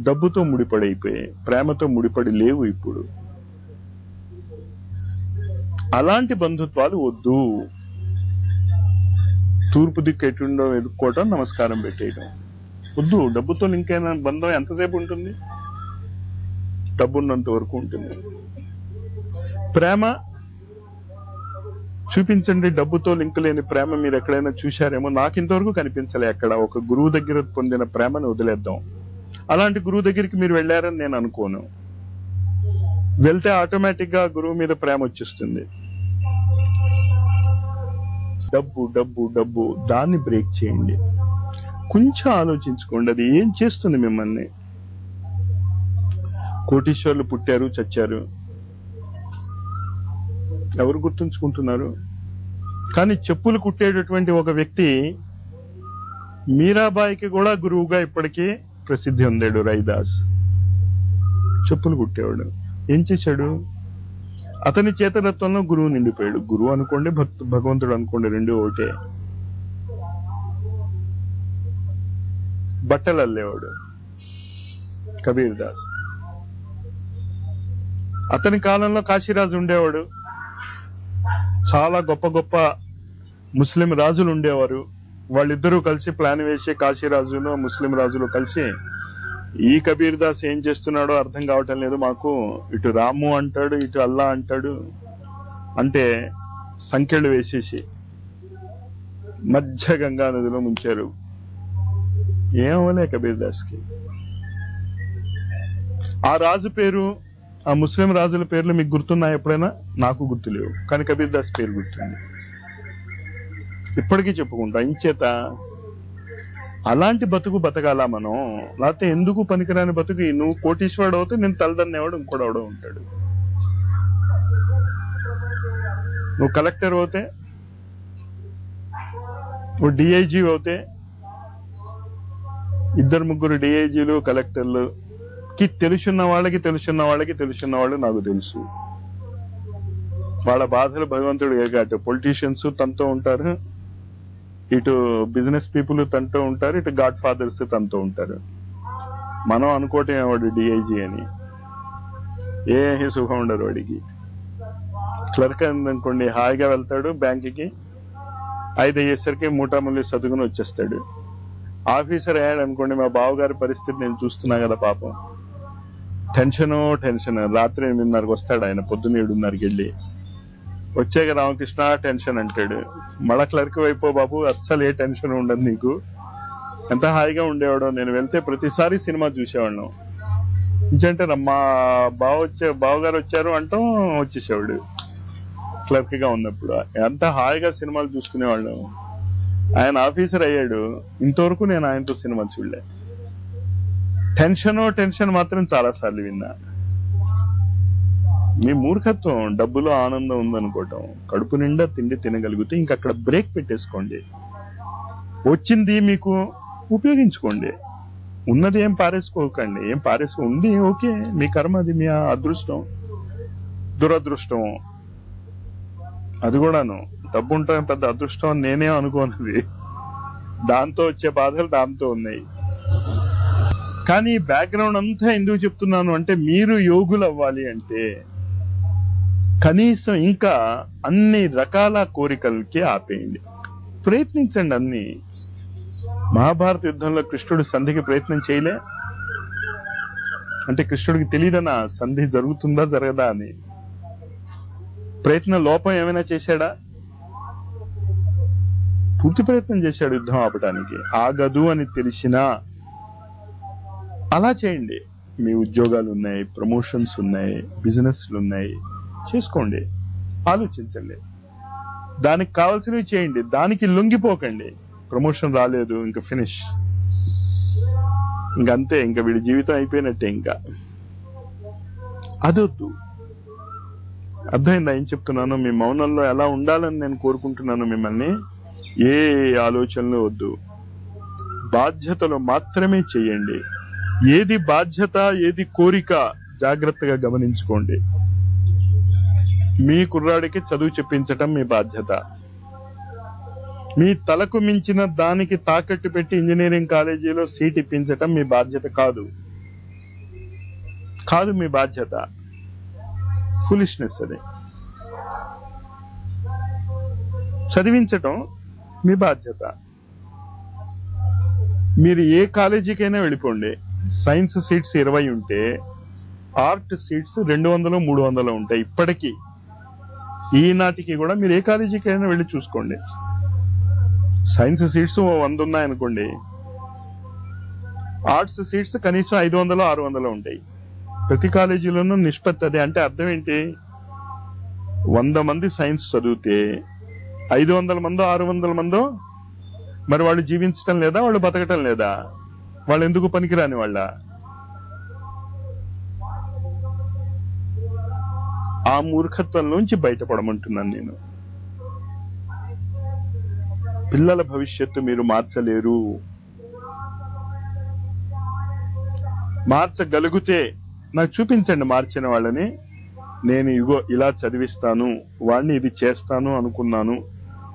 డబ్బుతో ముడిపడైపోయాయి, ప్రేమతో ముడిపడి లేవు ఇప్పుడు. అలాంటి బంధుత్వాలు వద్దు. తూర్పు దిక్కు ఎటుండో ఎదుక్కోవటం, నమస్కారం పెట్టేయడం వద్దు. డబ్బుతో లింక్ అయిన బంధం ఎంతసేపు ఉంటుంది? డబ్బున్నంత వరకు ఉంటుంది. ప్రేమ చూపించండి. డబ్బుతో లింక్ లేని ప్రేమ మీరు ఎక్కడైనా చూశారేమో? నాకు ఇంతవరకు కనిపించలే ఎక్కడ. ఒక గురువు దగ్గర పొందిన ప్రేమను వదిలేద్దాం. అలాంటి గురువు దగ్గరికి మీరు వెళ్ళారని నేను అనుకోను. వెళ్తే ఆటోమేటిక్ గా గురువు మీద ప్రేమ వచ్చేస్తుంది. డబ్బు డబ్బు డబ్బు, దాన్ని బ్రేక్ చేయండి. కొంచెం ఆలోచించుకోండి, అది ఏం చేస్తుంది మిమ్మల్ని. కోటీశ్వర్లు పుట్టారు, చచ్చారు, ఎవరు గుర్తుంచుకుంటున్నారు? కానీ చెప్పులు కుట్టేటటువంటి ఒక వ్యక్తి మీరాబాయికి కూడా గురువుగా ఇప్పటికీ ప్రసిద్ధి ఉందాడు. రైదాస్ చెప్పులు కుట్టేవాడు. ఏం చేశాడు? అతని చేతనత్వంలో గురువు నిండిపోయాడు. గురువు అనుకోండి, భగవంతుడు అనుకోండి, రెండు ఒకటే. బట్టలు అల్లేవాడు కబీర్ దాస్. అతని కాలంలో కాశీరాజు ఉండేవాడు. చాలా గొప్ప గొప్ప ముస్లిం రాజులు ఉండేవారు. వాళ్ళిద్దరూ కలిసి ప్లాన్ వేసి, కాశీరాజును ముస్లిం రాజులు కలిసి, ఈ కబీర్ దాస్ ఏం చేస్తున్నాడో అర్థం కావటం లేదు మాకు, ఇటు రాము అంటాడు, ఇటు అల్లా అంటాడు, అంటే సంఖ్యలు వేసేసి మధ్య గంగా నదిలో ముంచారు. ఏమవలే కబీర్ దాస్ కి. ఆ రాజు పేరు, ఆ ముస్లిం రాజుల పేర్లు మీకు గుర్తున్నాయి ఎప్పుడైనా? నాకు గుర్తులేవు, కానీ కబీర్ దాస్ పేరు గుర్తుంది. ఇప్పటికీ చెప్పుకుంటా. ఇంచేత అలాంటి బతుకు బతకాలా మనం? లేకపోతే ఎందుకు పనికిరాని బతుకు? నువ్వు కోటీశ్వరుడు అవుతే నేను తలదన్నేవాడు ఇంకోటి అవడం ఉంటాడు. నువ్వు కలెక్టర్ అవుతే, నువ్వు డిఐజీ అవుతే, ఇద్దరు ముగ్గురు డిఐజీలు కలెక్టర్లు కి తెలుసున్న వాళ్ళు నాకు తెలుసు. వాళ్ళ బాధలు భగవంతుడు ఎరగాటు. పొలిటీషియన్స్ తనతో ఉంటారు, ఇటు బిజినెస్ పీపుల్ తనతో ఉంటారు, ఇటు గాడ్ ఫాదర్స్ తనతో ఉంటారు. మనం అనుకోవటం వాడు డిఐజీ అని, ఏ సుఖం ఉండరు వాడికి. క్లర్క్ అనుకోండి, హాయిగా వెళ్తాడు బ్యాంకుకి, 5 అయ్యేసరికి మూటాముల్లి చదువుకుని వచ్చేస్తాడు. ఆఫీసర్ అయ్యాడు అనుకోండి, మా బావగారి పరిస్థితి నేను చూస్తున్నా కదా పాపం, టెన్షన్. రాత్రి 8:30కి వస్తాడు ఆయన, పొద్దున్న 7:30కి వెళ్ళి, వచ్చాక రామకృష్ణ టెన్షన్ అంటాడు. మళ్ళా క్లర్క్ అయిపో బాబు, అస్సలు ఏ టెన్షన్ ఉండదు నీకు. ఎంత హాయిగా ఉండేవాడు. నేను వెళ్తే ప్రతిసారి సినిమా చూసేవాళ్ళం. ఇంకంటే మా బావగారు వచ్చారు అంటాం, వచ్చేసేవాడు క్లర్క్ గా ఉన్నప్పుడు. ఎంత హాయిగా సినిమాలు చూసుకునేవాళ్ళం. ఆయన ఆఫీసర్ అయ్యాడు, ఇంతవరకు నేను ఆయనతో సినిమా చూడలే. టెన్షన్ మాత్రం చాలా సార్లు విన్నా. మీ మూర్ఖత్వం. డబ్బులో ఆనందం ఉందనుకోవటం, కడుపు నిండా తిండి తినగలిగితే ఇంకక్కడ బ్రేక్ పెట్టేసుకోండి. వచ్చింది మీకు ఉపయోగించుకోండి, ఉన్నది ఏం పారేసుకోకండి. ఏం ఉంది ఓకే, మీ కర్మ, అది మీ అదృష్టం దురదృష్టం. అది కూడాను డబ్బు ఉంటాం పెద్ద అదృష్టం అని నేనే అనుకోనది. దాంతో వచ్చే బాధలు దాంతో ఉన్నాయి. కానీ బ్యాక్గ్రౌండ్ అంతా ఎందుకు చెప్తున్నాను అంటే, మీరు యోగులు అవ్వాలి అంటే కనీసం ఇంకా అన్ని రకాల కోరికలకి ఆపేయండి, ప్రయత్నించండి అన్ని. మహాభారత యుద్ధంలో కృష్ణుడు సంధికి ప్రయత్నం చేయలే అంటే కృష్ణుడికి తెలియదనా సంధి జరుగుతుందా జరగదా అని? ప్రయత్న లోపం ఏమైనా చేశాడా? పూర్తి ప్రయత్నం చేశాడు యుద్ధం ఆపడానికి. ఆగదు అని తెలిసినా అలా చేయండి. మీ ఉద్యోగాలు ఉన్నాయి, ప్రమోషన్స్ ఉన్నాయి, బిజినెస్లు ఉన్నాయి, చేసుకోండి, ఆలోచించండి, దానికి కావాల్సినవి చేయండి, దానికి లొంగిపోకండి. ప్రమోషన్ రాలేదు ఇంకా ఫినిష్, ఇంకంతే, ఇంకా వీడి జీవితం అయిపోయినట్టే. ఇంకా అదొద్దు. అర్థమైందా ఏం చెప్తున్నాను? మీ మౌనంలో ఎలా ఉండాలని నేను కోరుకుంటున్నాను మిమ్మల్ని. ఏ ఆలోచనలు వద్దు, బాధ్యతలు మాత్రమే చేయండి. ఏది బాధ్యత, ఏది కోరిక జాగ్రత్తగా గమనించుకోండి. మీ కుర్రాడికి చదువు చెప్పించటం మీ బాధ్యత. మీ తలకు మించిన దానికి తాకట్టు పెట్టి ఇంజనీరింగ్ కాలేజీలో సీట్ ఇప్పించటం మీ బాధ్యత కాదు మీ బాధ్యత. ఫులిష్నెస్ అది. చదివించటం మీ బాధ్యత. మీరు ఏ కాలేజీకైనా వెళ్ళిపోండి, సైన్స్ సీట్స్ 20 ఉంటే ఆర్ట్ సీట్స్ 200, 300 ఉంటాయి. ఇప్పటికీ ఈనాటికి కూడా మీరు ఏ కాలేజీకైనా వెళ్ళి చూసుకోండి. సైన్స్ సీట్స్ 100 ఉన్నాయనుకోండి, ఆర్ట్స్ సీట్స్ కనీసం 500 600 ఉంటాయి. ప్రతి కాలేజీలోనూ నిష్పత్తి అదే. అంటే అర్థం ఏంటి? 100 మంది సైన్స్ చదివితే 500 మందో 600 మందో మరి వాళ్ళు జీవించటం లేదా, వాళ్ళు బతకటం లేదా? వాళ్ళు ఎందుకు పనికిరాని వాళ్ళ? ఆ మూర్ఖత్వంలోంచి బయటపడమంటున్నాను నేను. పిల్లల భవిష్యత్తు మీరు మార్చలేరు. మార్చగలిగితే నాకు చూపించండి మార్చిన వాళ్ళని. నేను ఇగో ఇలా చదివిస్తాను, వాడిని ఇది చేస్తాను అనుకున్నాను,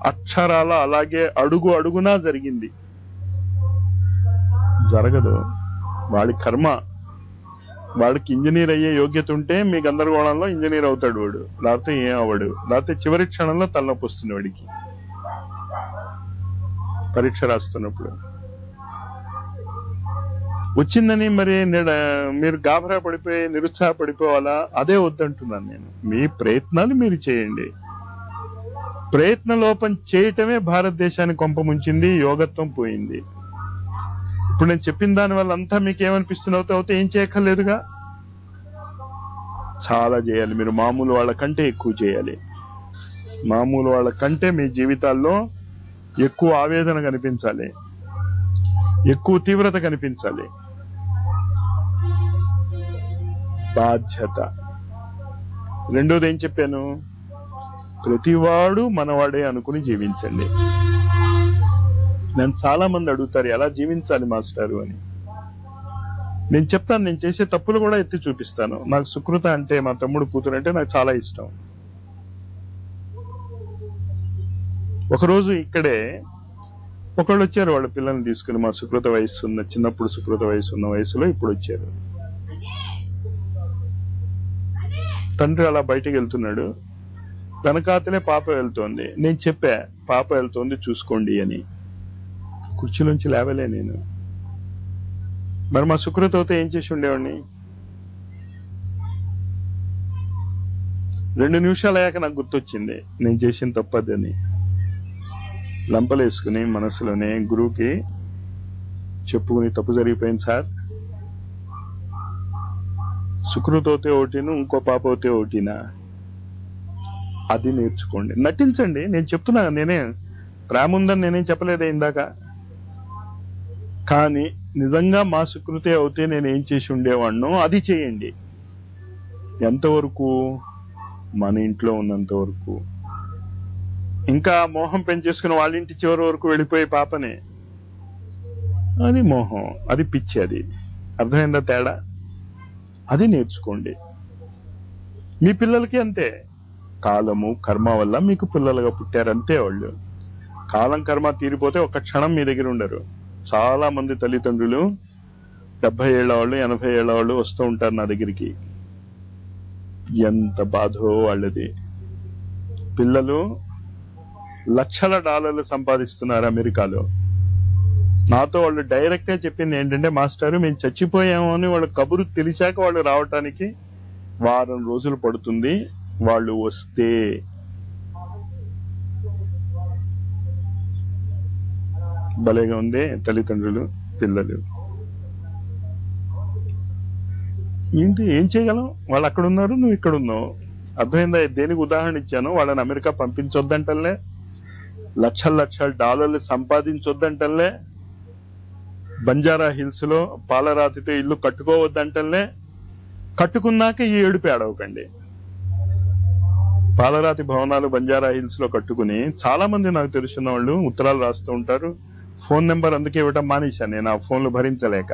అక్షరాల అలాగే అడుగు అడుగునా జరిగింది. జరగదు. వాడి కర్మ. వాడికి ఇంజనీర్ అయ్యే యోగ్యత ఉంటే మీ గందరగోళంలో ఇంజనీర్ అవుతాడు వాడు, లేకపోతే ఏం అవ్వడు. లేకపోతే చివరి క్షణంలో తలనొప్పి వస్తుంది వాడికి పరీక్ష రాస్తున్నప్పుడు. వచ్చిందని మరి మీరు గాబరా పడిపోయి నిరుత్సాహపడిపోవాలా? అదే వద్దంటున్నాను నేను. మీ ప్రయత్నాలు మీరు చేయండి. ప్రయత్న లోపం చేయటమే భారతదేశాన్ని కొంపముంచింది, యోగత్వం పోయింది. ఇప్పుడు నేను చెప్పిన దాని వల్ల అంతా మీకు ఏమనిపిస్తుంది? అవుతే ఏం చేయక్కర్లేదుగా, చాలా చేయాలి. మీరు మామూలు వాళ్ళ కంటే ఎక్కువ చేయాలి. మామూలు వాళ్ళ కంటే మీ జీవితాల్లో ఎక్కువ ఆవేదన కనిపించాలి, ఎక్కువ తీవ్రత కనిపించాలి. బాధ్యత. రెండోది ఏం చెప్పాను? ప్రతివాడు మనవాడే అనుకుని జీవించండి. నేను చాలా మంది అడుగుతారు ఎలా జీవించాలి మాస్టారు అని. నేను చెప్తాను, నేను చేసే తప్పులు కూడా ఎత్తి చూపిస్తాను. నాకు సుకృత అంటే, మా తమ్ముడు కూతురు అంటే నాకు చాలా ఇష్టం. ఒకరోజు ఇక్కడే ఒకళ్ళు వచ్చారు, వాళ్ళ పిల్లల్ని తీసుకుని. మా సుకృత వయసు ఉన్న, చిన్నప్పుడు సుకృత వయసు ఉన్న వయసులో ఇప్పుడు వచ్చారు. తండ్రి అలా బయటికి వెళ్తున్నాడు, వెనకాతలే పాప వెళ్తోంది. నేను చెప్పా పాప వెళ్తోంది చూసుకోండి అని. కుర్చీలోంచి లేవలే నేను. మరి మా సుకృత అయితే ఏం చేసి ఉండేవాడిని? 2 నిమిషాలు అయ్యాక నాకు గుర్తొచ్చింది నేను చేసిన తప్పదని. లంపలేసుకుని మనసులోనే గురువుకి చెప్పుకుని, తప్పు జరిగిపోయింది సార్, సుకృత అవుతే ఒకటిను, ఇంకో పాప అవుతే ఒకటినా, అది నేర్చుకోండి. నటించండి. నేను చెప్తున్నా, నేనే ప్రేమ ఉందని నేనేం చెప్పలేదే ఇందాక. కానీ నిజంగా మా సుకృతే అవుతే నేనేం చేసి ఉండేవాడినో అది చేయండి. ఎంతవరకు? మన ఇంట్లో ఉన్నంత వరకు. ఇంకా మోహం పెంచేసుకుని వాళ్ళ ఇంటి చివరి వరకు వెళ్ళిపోయే పాపనే, అది మోహం, అది పిచ్చి. అది అర్థమైందా తేడా? అది నేర్చుకోండి. మీ పిల్లలకి అంతే. కాలము కర్మ వల్ల మీకు పిల్లలుగా పుట్టారంతే. వాళ్ళు కాలం కర్మ తీరిపోతే ఒక్క క్షణం మీ దగ్గర ఉండరు. చాలా మంది తల్లిదండ్రులు 70 ఏళ్ల వాళ్ళు 80 ఏళ్ల వాళ్ళు వస్తూ ఉంటారు నా దగ్గరికి. ఎంత బాధో వాళ్ళది. పిల్లలు లక్షల డాలర్లు సంపాదిస్తున్నారు అమెరికాలో. నాతో వాళ్ళు డైరెక్ట్ గా చెప్పింది ఏంటంటే, మాస్టారు మేము చచ్చిపోయాము అని వాళ్ళ కబురు తెలిసాక వాళ్ళు రావటానికి వారం రోజులు పడుతుంది. వాళ్ళు వస్తే భలేగా ఉంది తల్లిదండ్రులు పిల్లలు. ఏంటి ఏం చేయగలం? వాళ్ళు అక్కడ ఉన్నారు, నువ్వు ఇక్కడ ఉన్నావు. అర్థమైందా? దేనికి ఉదాహరణ ఇచ్చాను? వాళ్ళని అమెరికా పంపించొద్దంటలే, లక్షల డాలర్లు సంపాదించొద్దంటలే, బంజారా హిల్స్ లో పాలరాతితో ఇల్లు కట్టుకోవద్దంటలే. కట్టుకున్నాక ఈ ఏడుపు ఏడవకండి. పాలరాతి భవనాలు బంజారా హిల్స్ లో కట్టుకుని చాలా మంది నాకు తెలుసున్న వాళ్ళు ఉత్తరాలు రాస్తూ ఉంటారు. ఫోన్ నెంబర్ అందుకే ఇవ్వటం మానేశాను నేను, ఆ ఫోన్లు భరించలేక.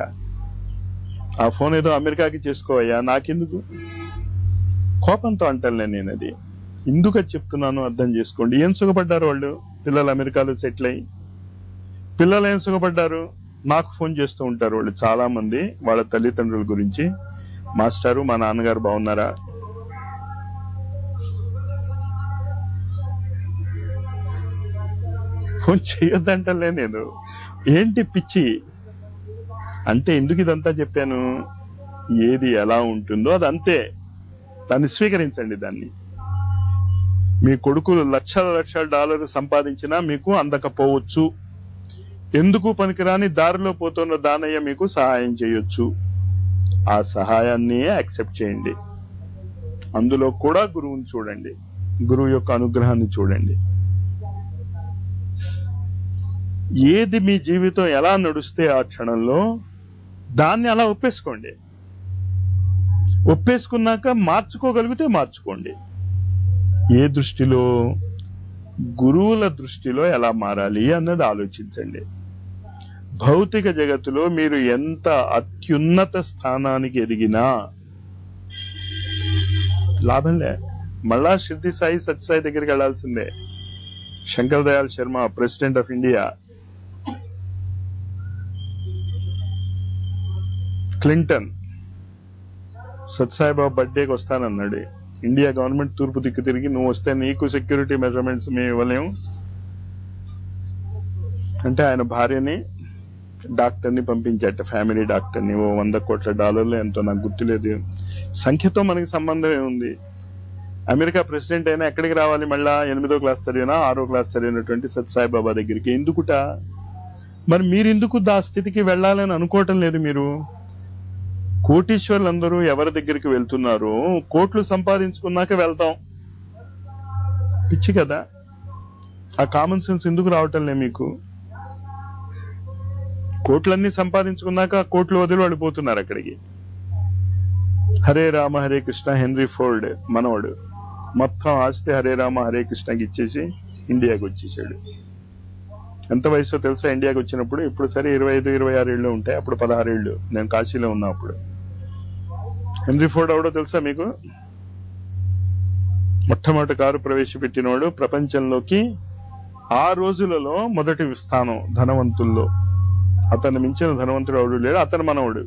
ఆ ఫోన్ ఏదో అమెరికాకి చేసుకోవయ్యా, నాకెందుకు? కోపంతో అంటానులే నేను. అది ఎందుకు చెప్తున్నాను అర్థం చేసుకోండి. ఏం సుఖపడ్డారు వాళ్ళు? పిల్లలు అమెరికాలో సెటిల్ అయ్యి పిల్లలు ఏం సుఖపడ్డారు? నాకు ఫోన్ చేస్తూ ఉంటారు వాళ్ళు చాలా మంది వాళ్ళ తల్లిదండ్రుల గురించి. మాస్టారు మా నాన్నగారు బాగున్నారా? ఫోన్ చేయొద్దంటలే నేను. ఏంటి పిచ్చి అంటే? ఎందుకు ఇదంతా చెప్పాను? ఏది ఎలా ఉంటుందో అది అంతే, దాన్ని స్వీకరించండి. దాన్ని మీ కొడుకులు లక్షల డాలర్లు సంపాదించినా మీకు అందకపోవచ్చు. ఎందుకు పనికిరాని దారిలో పోతున్న దానయ్య మీకు సహాయం చేయొచ్చు. ఆ సహాయాన్ని యాక్సెప్ట్ చేయండి. అందులో కూడా గురువుని చూడండి, గురువు యొక్క అనుగ్రహాన్ని చూడండి. ఏది మీ జీవితం ఎలా నడుస్తే ఆ క్షణంలో దాన్ని అలా ఒప్పేసుకోండి. ఒప్పేసుకున్నాక మార్చుకోగలిగితే మార్చుకోండి. ఏ దృష్టిలో? గురువుల దృష్టిలో ఎలా మారాలి అన్నది ఆలోచించండి. భౌతిక జగత్తులో మీరు ఎంత అత్యున్నత స్థానానికి ఎదిగినా లాభంలే. మళ్ళా షిర్డి సాయి సత్యసాయి దగ్గరికి వెళ్లాల్సిందే. Shankar Dayal Sharma, president of India, Clinton Sathya Sai Baba బర్త్డేకి వస్తానన్నాడు. ఇండియా గవర్నమెంట్ తూర్పు దిక్కు తిరిగి, నువ్వు వస్తే నీకు సెక్యూరిటీ మెజర్మెంట్స్ మేము ఇవ్వలేము అంటే ఆయన భార్యని, డాక్టర్ని పంపించాట, ఫ్యామిలీ డాక్టర్ని. ఓ $100 కోట్ల ఎంతో, నాకు గుర్తులేదు. సంఖ్యతో మనకి సంబంధం ఏముంది? అమెరికా ప్రెసిడెంట్ అయినా ఎక్కడికి రావాలి? మళ్ళా 8వ క్లాస్ చదివినా 6వ క్లాస్ చదివినటువంటి సత్యసాయిబాబా దగ్గరికి. ఎందుకుట? మరి మీరెందుకు ఆ స్థితికి వెళ్ళాలని అనుకోవటం లేదు? మీరు కోటీశ్వర్లందరూ ఎవరి దగ్గరికి వెళ్తున్నారో కోట్లు సంపాదించుకున్నాక వెళ్తాం. పిచ్చి కదా? ఆ కామన్ సెన్స్ ఎందుకు రావటం లే మీకు? కోట్లన్నీ సంపాదించుకున్నాక ఆ కోట్లు వదిలి వెళ్ళిపోతున్నారు అక్కడికి. హరే రామ హరే కృష్ణ, హెన్రీ ఫోర్డ్ మనవడు మొత్తం ఆస్తి హరే రామ హరే కృష్ణకి ఇచ్చేసి ఇండియాకి వచ్చేసాడు. ఎంత వయసో తెలుసా ఇండియాకి వచ్చినప్పుడు? ఇప్పుడు సరే 25-26 ఏళ్ళు ఉంటాయి, అప్పుడు 16 ఏళ్ళు. నేను కాశీలో ఉన్నా అప్పుడు. హెన్రీ ఫోర్డ్ ఎవడో తెలుసా మీకు? మొట్టమొదటి కారు ప్రవేశపెట్టినవాడు, ప్రపంచంలోకి ఆ రోజులలో మొదటి స్థానం ధనవంతుల్లో. అతను మించిన ధనవంతుడు ఎవడు లేడు, అతను మనవడు.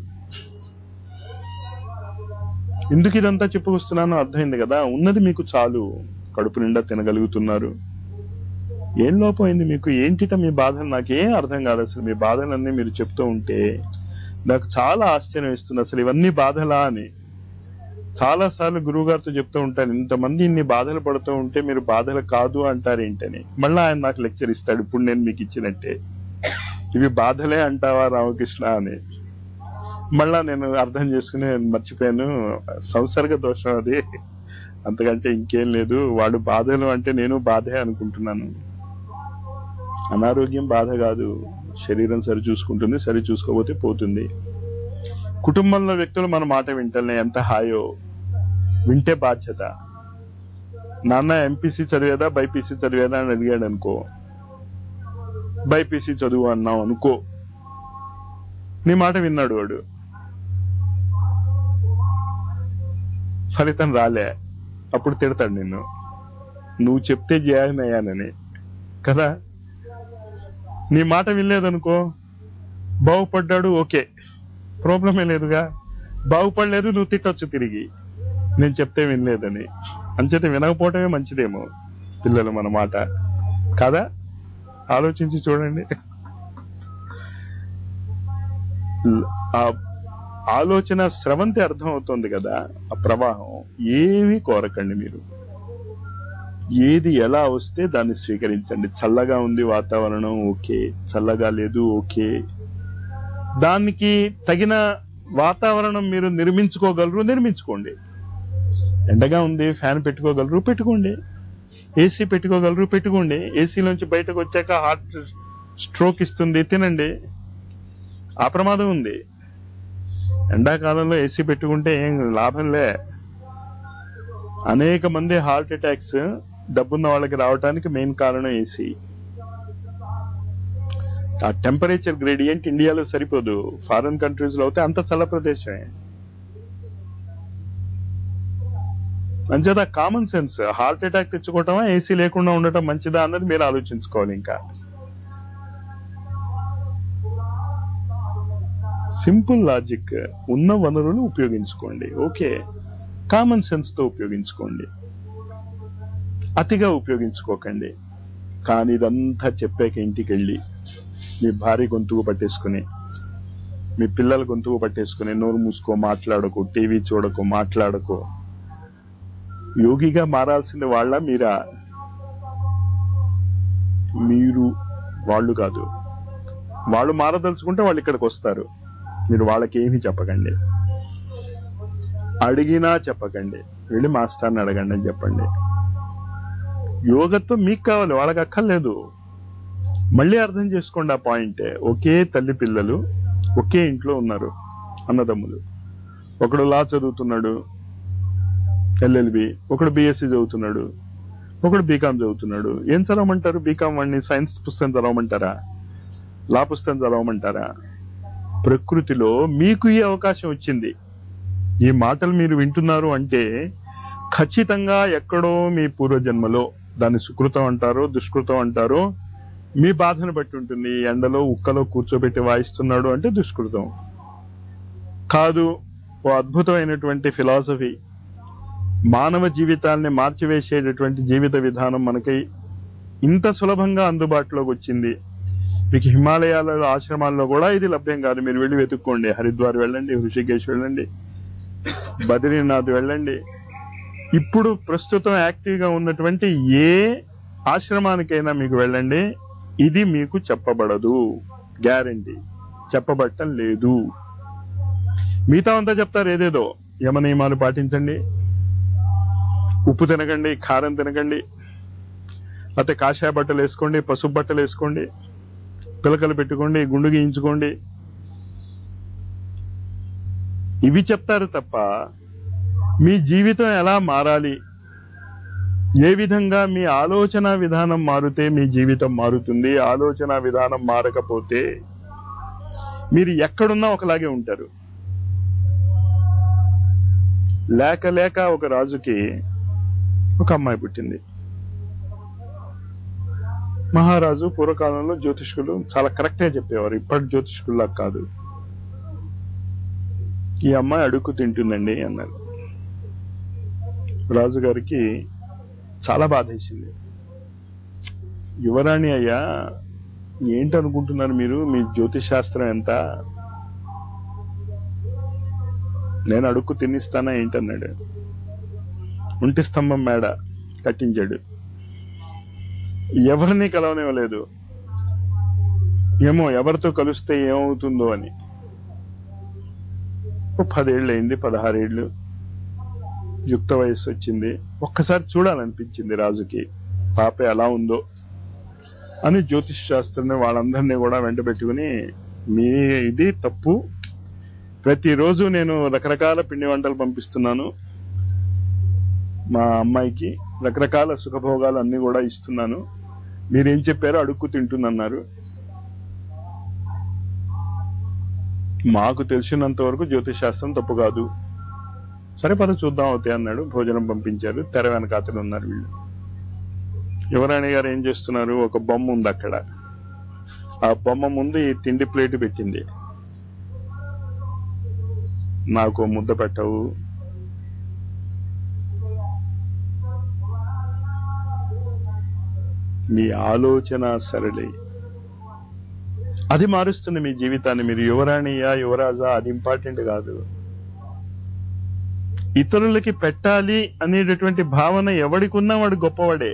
ఎందుకు ఇదంతా చెప్పుకొస్తున్నానో అర్థమైంది కదా? ఉన్నది మీకు చాలు, కడుపు నిండా తినగలుగుతున్నారు. ఏం లోపమైంది మీకు? ఏంటిట మీ బాధలు? నాకేం అర్థం కాదు అసలు. మీ బాధలన్నీ మీరు చెప్తూ ఉంటే నాకు చాలా ఆశ్చర్యం ఇస్తుంది. అసలు ఇవన్నీ బాధలా అని చాలా సార్లు గురువు గారితో చెప్తూ ఉంటాను. ఇంతమంది ఇన్ని బాధలు పడుతూ ఉంటే మీరు బాధలు కాదు అంటారు ఏంటని. మళ్ళా ఆయన నాకు లెక్చర్ ఇస్తాడు, ఇప్పుడు నేను మీకు ఇచ్చినట్టే, ఇవి బాధలే అంటావా రామకృష్ణ అని. మళ్ళా నేను అర్థం చేసుకుని మర్చిపోయాను, సంసర్గ దోషం అది, అంతకంటే ఇంకేం లేదు. వాడు బాధలు అంటే నేను బాధే అనుకుంటున్నాను. అనారోగ్యం బాధ కాదు, శరీరం సరి చూసుకుంటుంది, సరి చూసుకోకపోతే పోతుంది. కుటుంబంలో వ్యక్తులు మన మాట వింటలే, ఎంత హాయో. వింటే బాధ్యత. నాన్న ఎంపీసీ చదివేదా బైపీసీ చదివేదా అని అడిగాడు అనుకో, బైపీసీ చదువు అన్నావు అనుకో, నీ మాట విన్నాడు వాడు, ఫలితం రాలే, అప్పుడు తిడతాడు నిన్ను, నువ్వు చెప్తే జాయిన్ అయ్యానని కదా. నీ మాట వినలేదనుకో, బాగుపడ్డాడు, ఓకే, ప్రాబ్లమే లేదుగా. బాగుపడలేదు, నువ్వు తిట్టొచ్చు తిరిగి, నేను చెప్తే వినలేదని. అంచేత వినకపోవటమే మంచిదేమో పిల్లలు మన మాట, కాదా? ఆలోచించి చూడండి. ఆ ఆలోచన స్రవంతి అర్థం అవుతుంది కదా, ఆ ప్రవాహం. ఏమీ కోరకండి మీరు, ఏది ఎలా వస్తే దాన్ని స్వీకరించండి. చల్లగా ఉంది వాతావరణం, ఓకే. చల్లగా లేదు, ఓకే. దానికి తగిన వాతావరణం మీరు నిర్మించుకోగలరు, నిర్మించుకోండి. ఎండగా ఉంది, ఫ్యాన్ పెట్టుకోగలరు, పెట్టుకోండి. ఏసీ పెట్టుకోగలరు, పెట్టుకోండి. ఏసీలోంచి బయటకు వచ్చాక హార్ట్ స్ట్రోక్ ఇస్తుంది, తినండి, ఆ ప్రమాదం ఉంది. ఎండాకాలంలో ఏసీ పెట్టుకుంటే ఏం లాభంలే. అనేక మంది హార్ట్ అటాక్స్ డబ్బున్న వాళ్ళకి రావడానికి మెయిన్ కారణం ఏసీ. ఆ టెంపరేచర్ గ్రేడియంట్ ఇండియాలో సరిపోదు, ఫారెన్ కంట్రీస్ లో అయితే అంత చల్ల ప్రదేశమే. అంచేత కామన్ సెన్స్, హార్ట్ అటాక్ తెచ్చుకోవటమా ఏసీ లేకుండా ఉండటం మంచిదా అన్నది మీరు ఆలోచించుకోవాలి. ఇంకా సింపుల్ లాజిక్, ఉన్న వనరులు ఉపయోగించుకోండి, ఓకే. కామన్ సెన్స్ తో ఉపయోగించుకోండి, అతిగా ఉపయోగించుకోకండి. కానీ ఇదంతా చెప్పాక ఇంటికి వెళ్ళి మీ భార్య గొంతుకు పట్టేసుకుని, మీ పిల్లల గొంతుకు పట్టేసుకుని, నోరు మూసుకో, మాట్లాడకు, టీవీ చూడకు, మాట్లాడకు. యోగిగా మారాల్సింది వాళ్ళ మీరా? మీరు, వాళ్ళు కాదు. వాళ్ళు మారదలుచుకుంటే వాళ్ళు ఇక్కడికి వస్తారు. మీరు వాళ్ళకి ఏమీ చెప్పకండి, అడిగినా చెప్పకండి, వెళ్ళి మాస్టర్ని అడగండి అని చెప్పండి. యోగత్వం మీకు కావాలి, వాళ్ళకి అక్కర్లేదు. మళ్ళీ అర్థం చేసుకోండి ఆ పాయింటే. ఒకే తల్లి పిల్లలు ఒకే ఇంట్లో ఉన్నారు, అన్నదమ్ములు. ఒకడు లా చదువుతున్నాడు, ఎల్ఎల్బి, ఒకడు బిఎస్సి చదువుతున్నాడు, ఒకడు బీకామ్ చదువుతున్నాడు. ఏం చదవమంటారు? బీకామ్ వాడిని సైన్స్ పుస్తకం చదవమంటారా? లా పుస్తకం చదవమంటారా? ప్రకృతిలో మీకు ఈ అవకాశం వచ్చింది. ఈ మాటలు మీరు వింటున్నారు అంటే ఖచ్చితంగా ఎక్కడో మీ పూర్వజన్మలో, దాన్ని సుకృతం అంటారో దుష్కృతం అంటారో, మీ బాధను బట్టి ఉంటుంది. ఎండలో ఉక్కలో కూర్చోబెట్టి వాయిస్తున్నాడు అంటే దుష్కృతం కాదు. ఓ అద్భుతమైనటువంటి ఫిలాసఫీ, మానవ జీవితాల్ని మార్చివేసేటటువంటి జీవిత విధానం మనకి ఇంత సులభంగా అందుబాటులోకి వచ్చింది. మీకు హిమాలయాల ఆశ్రమాల్లో కూడా ఇది లభ్యం కాదు. మీరు వెళ్ళి వెతుక్కోండి. హరిద్వార్ వెళ్ళండి, హృషికేశ్ వెళ్ళండి, బద్రీనాథ్ వెళ్ళండి. ఇప్పుడు ప్రస్తుతం యాక్టివ్గా ఉన్నటువంటి ఏ ఆశ్రమానికైనా మీకు వెళ్ళండి, ఇది మీకు చెప్పబడదు. గ్యారంటీ, చెప్పబట్టం లేదు. మిగతా అంతా చెప్తారు ఏదేదో. యమ నియమాలు పాటించండి, ఉప్పు తినకండి, కారం తినకండి, లేకపోతే కాషాయ బట్టలు వేసుకోండి, పసుపు బట్టలు వేసుకోండి, పిలకలు పెట్టుకోండి, గుండు గీయించుకోండి, ఇవి చెప్తారు తప్ప మీ జీవితం ఎలా మారాలి, ఏ విధంగా మీ ఆలోచన విధానం మారితే మీ జీవితం మారుతుంది, ఆలోచన విధానం మారకపోతే మీరు ఎక్కడున్నా ఒకలాగే ఉంటారు. లేక లేక ఒక రాజుకి ఒక అమ్మాయి పుట్టింది. మహారాజు పూర్వకాలంలో జ్యోతిష్కులు చాలా కరెక్ట్గా చెప్పేవారు, ఇప్పటి జ్యోతిష్కుల్లా కాదు. ఈ అమ్మాయి అడుక్కు తింటుందండి అన్నారు. రాజుగారికి చాలా బాధేసింది. యువరాణి అయ్యా, ఏంటనుకుంటున్నారు మీరు? మీ జ్యోతిష్ శాస్త్రం ఎంత? నేను అడుక్కు తినిస్తానా ఏంటన్నాడు. ఒంటి స్తంభం మేడ కట్టించాడు. ఎవరిని కలవనివ్వలేదు. ఏమో ఎవరితో కలిస్తే ఏమవుతుందో అని. 10 ఏళ్ళు అయింది, 16 ఏళ్ళు, యుక్త వయస్సు వచ్చింది. ఒక్కసారి చూడాలనిపించింది రాజుకి, పాప ఎలా ఉందో అని. జ్యోతిష్ శాస్త్రాన్ని వాళ్ళందరినీ కూడా వెంట పెట్టుకుని, మీ ఇది తప్పు, ప్రతిరోజు నేను రకరకాల పిండి వంటలు పంపిస్తున్నాను మా అమ్మాయికి, రకరకాల సుఖభోగాలు అన్ని కూడా ఇస్తున్నాను, మీరేం చెప్పారో అడుక్కు తింటుందన్నారు. మాకు తెలిసినంత వరకు జ్యోతిష్ శాస్త్రం తప్పు కాదు, సరే పద చూద్దాం అవుతాయి అన్నాడు. భోజనం పంపించారు. తెర వెనకాతలు ఉన్నారు వీళ్ళు. యువరాణి గారు ఏం చేస్తున్నారు? ఒక బొమ్మ ఉంది అక్కడ. ఆ బొమ్మ ముందు ఈ తిండి ప్లేట్ పెట్టింది. నాకు ముద్ద పెట్టవు, మీ ఆలోచన సరళి అది మారుస్తుంది మీ జీవితాన్ని. మీరు యువరాణియా యువరాజా అది ఇంపార్టెంట్ కాదు. ఇతరులకి పెట్టాలి అనేటటువంటి భావన ఎవడికున్నా వాడు గొప్పవాడే.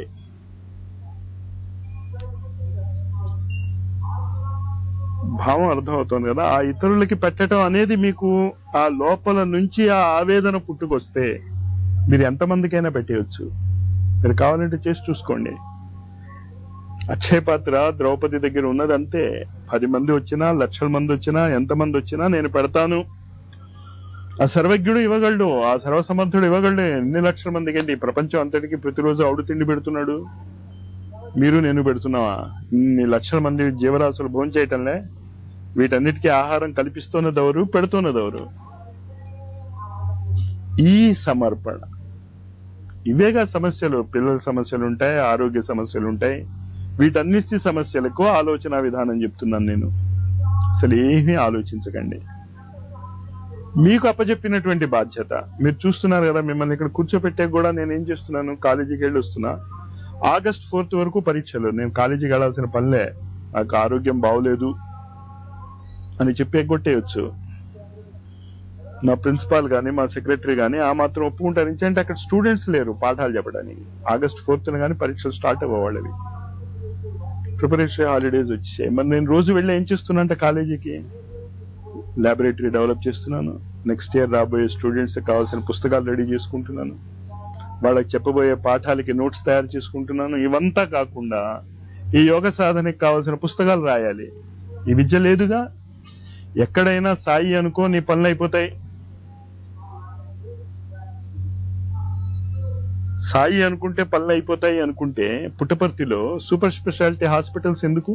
భావం అర్థమవుతుంది కదా? ఆ ఇతరులకి పెట్టడం అనేది మీకు ఆ లోపల నుంచి ఆ ఆవేదన పుట్టుకొస్తే మీరు ఎంతమందికైనా పెట్టేయచ్చు. మీరు కావాలంటే చేసి చూసుకోండి. అక్షయ పాత్ర ద్రౌపది దగ్గర ఉన్నది అంతే. 10 మంది వచ్చినా, లక్షల మంది వచ్చినా, ఎంతమంది వచ్చినా నేను పెడతాను. ఆ సర్వజ్ఞుడు ఇవ్వగలడు, ఆ సర్వసమర్థుడు ఇవ్వగలడు. ఎన్ని లక్షల మందికి ఏంటి? ప్రపంచం అంతటికి ప్రతిరోజు ఆవుడు తిండి పెడుతున్నాడు. మీరు నేను పెడుతున్నావా? ఇన్ని లక్షల మంది జీవరాశులు భోజనం చేయటంలే. వీటన్నిటికీ ఆహారం కల్పిస్తున్నదెవరు, పెడుతున్నదెవరు? ఈ సమర్పణ. ఇవేగా సమస్యలు. పిల్లల సమస్యలు ఉంటాయి, ఆరోగ్య సమస్యలు ఉంటాయి. వీటన్నిటి సమస్యలకు ఆలోచన విధానం చెప్తున్నాను నేను. అసలు ఏమీ ఆలోచించకండి. మీకు అప్పచెప్పినటువంటి బాధ్యత మీరు చూస్తున్నారు కదా. మిమ్మల్ని ఇక్కడ కూర్చోపెట్టే కూడా నేను ఏం చేస్తున్నాను? కాలేజీకి వెళ్ళి వస్తున్నా. ఆగస్ట్ 4th వరకు పరీక్షలు. నేను కాలేజీకి వెళ్ళాల్సిన పనిలే. నాకు ఆరోగ్యం బాగోలేదు అని చెప్పి ఎగ్గొట్టేయచ్చు. మా ప్రిన్సిపాల్ గానీ మా సెక్రటరీ గానీ ఆ మాత్రం ఒప్పుకుంటారు. అంటే అక్కడ స్టూడెంట్స్ లేరు పాఠాలు చెప్పడానికి. ఆగస్ట్ 4th కానీ పరీక్షలు స్టార్ట్ అవ్వవాళ్ళవి. ప్రిపరేటరీ హాలిడేస్ వచ్చాయి. మరి నేను రోజు వెళ్ళి ఏం చేస్తున్నా కాలేజీకి ల్యాబొరేటరీ డెవలప్ చేస్తున్నాను. నెక్స్ట్ ఇయర్ రాబోయే స్టూడెంట్స్ కావాల్సిన పుస్తకాలు రెడీ చేసుకుంటున్నాను. వాళ్ళకి చెప్పబోయే పాఠాలకి నోట్స్ తయారు చేసుకుంటున్నాను. ఇవంతా కాకుండా ఈ యోగ సాధనకి కావాల్సిన పుస్తకాలు రాయాలి. ఈ విద్య లేదుగా. ఎక్కడైనా సాయి అనుకో నీ పనులు అయిపోతాయి. సాయి అనుకుంటే పనులు అయిపోతాయి అనుకుంటే పుట్టపర్తిలో సూపర్ స్పెషాలిటీ హాస్పిటల్స్ ఎందుకు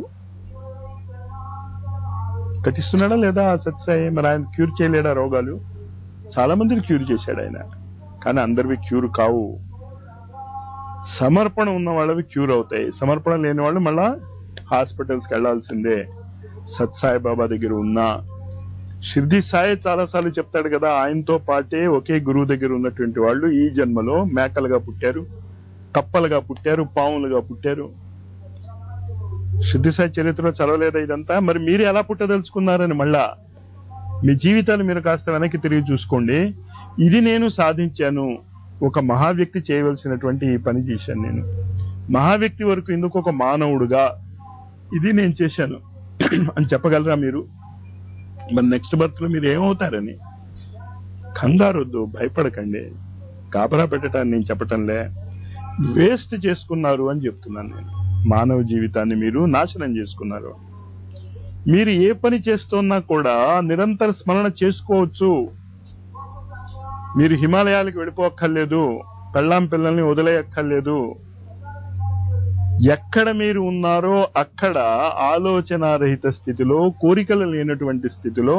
కట్టిస్తున్నాడా లేదా సత్సాయి? మరి ఆయన క్యూర్ చేయలేడా రోగాలు? చాలా మందిని క్యూర్ చేశాడు ఆయన. కానీ అందరివి క్యూర్ కావు. సమర్పణ ఉన్న వాళ్ళవి క్యూర్ అవుతాయి. సమర్పణ లేని వాళ్ళు మళ్ళా హాస్పిటల్స్కి వెళ్లాల్సిందే. సత్సాయి బాబా దగ్గర ఉన్నా షిర్డీ సాయి చాలాసార్లు చెప్తాడు కదా, ఆయనతో పాటే ఒకే గురువు దగ్గర ఉన్నటువంటి వాళ్ళు ఈ జన్మలో మేకలుగా పుట్టారు, కప్పలుగా పుట్టారు, పాములుగా పుట్టారు. షిర్డీ సాయి చరిత్రలో చదవలేదా ఇదంతా? మరి మీరు ఎలా పుట్టదలుచుకున్నారని మళ్ళా మీ జీవితాలు మీరు కాస్త వెనక్కి తిరిగి చూసుకోండి. ఇది నేను సాధించాను, ఒక మహావ్యక్తి చేయవలసినటువంటి ఈ పని చేశాను నేను. మహావ్యక్తి వరకు ఎందుకు ఒక మానవుడుగా ఇది నేను చేశాను అని చెప్పగలరా మీరు? మరి నెక్స్ట్ బర్త్ లో మీరు ఏమవుతారని కంగారొద్దు, భయపడకండి. కాపరా పెట్టడానికి నేను చెప్పటంలే, వేస్ట్ చేసుకున్నారు అని చెప్తున్నాను నేను. మానవ జీవితాన్ని మీరు నాశనం చేసుకున్నారు. మీరు ఏ పని చేస్తున్నా కూడా నిరంతర స్మరణ చేసుకోవచ్చు. మీరు హిమాలయాలకు వెళ్ళిపోక్కర్లేదు, పెళ్ళాం పిల్లల్ని వదిలేయక్కర్లేదు. ఎక్కడ మీరు ఉన్నారో అక్కడ ఆలోచనారహిత స్థితిలో, కోరికలు లేనటువంటి స్థితిలో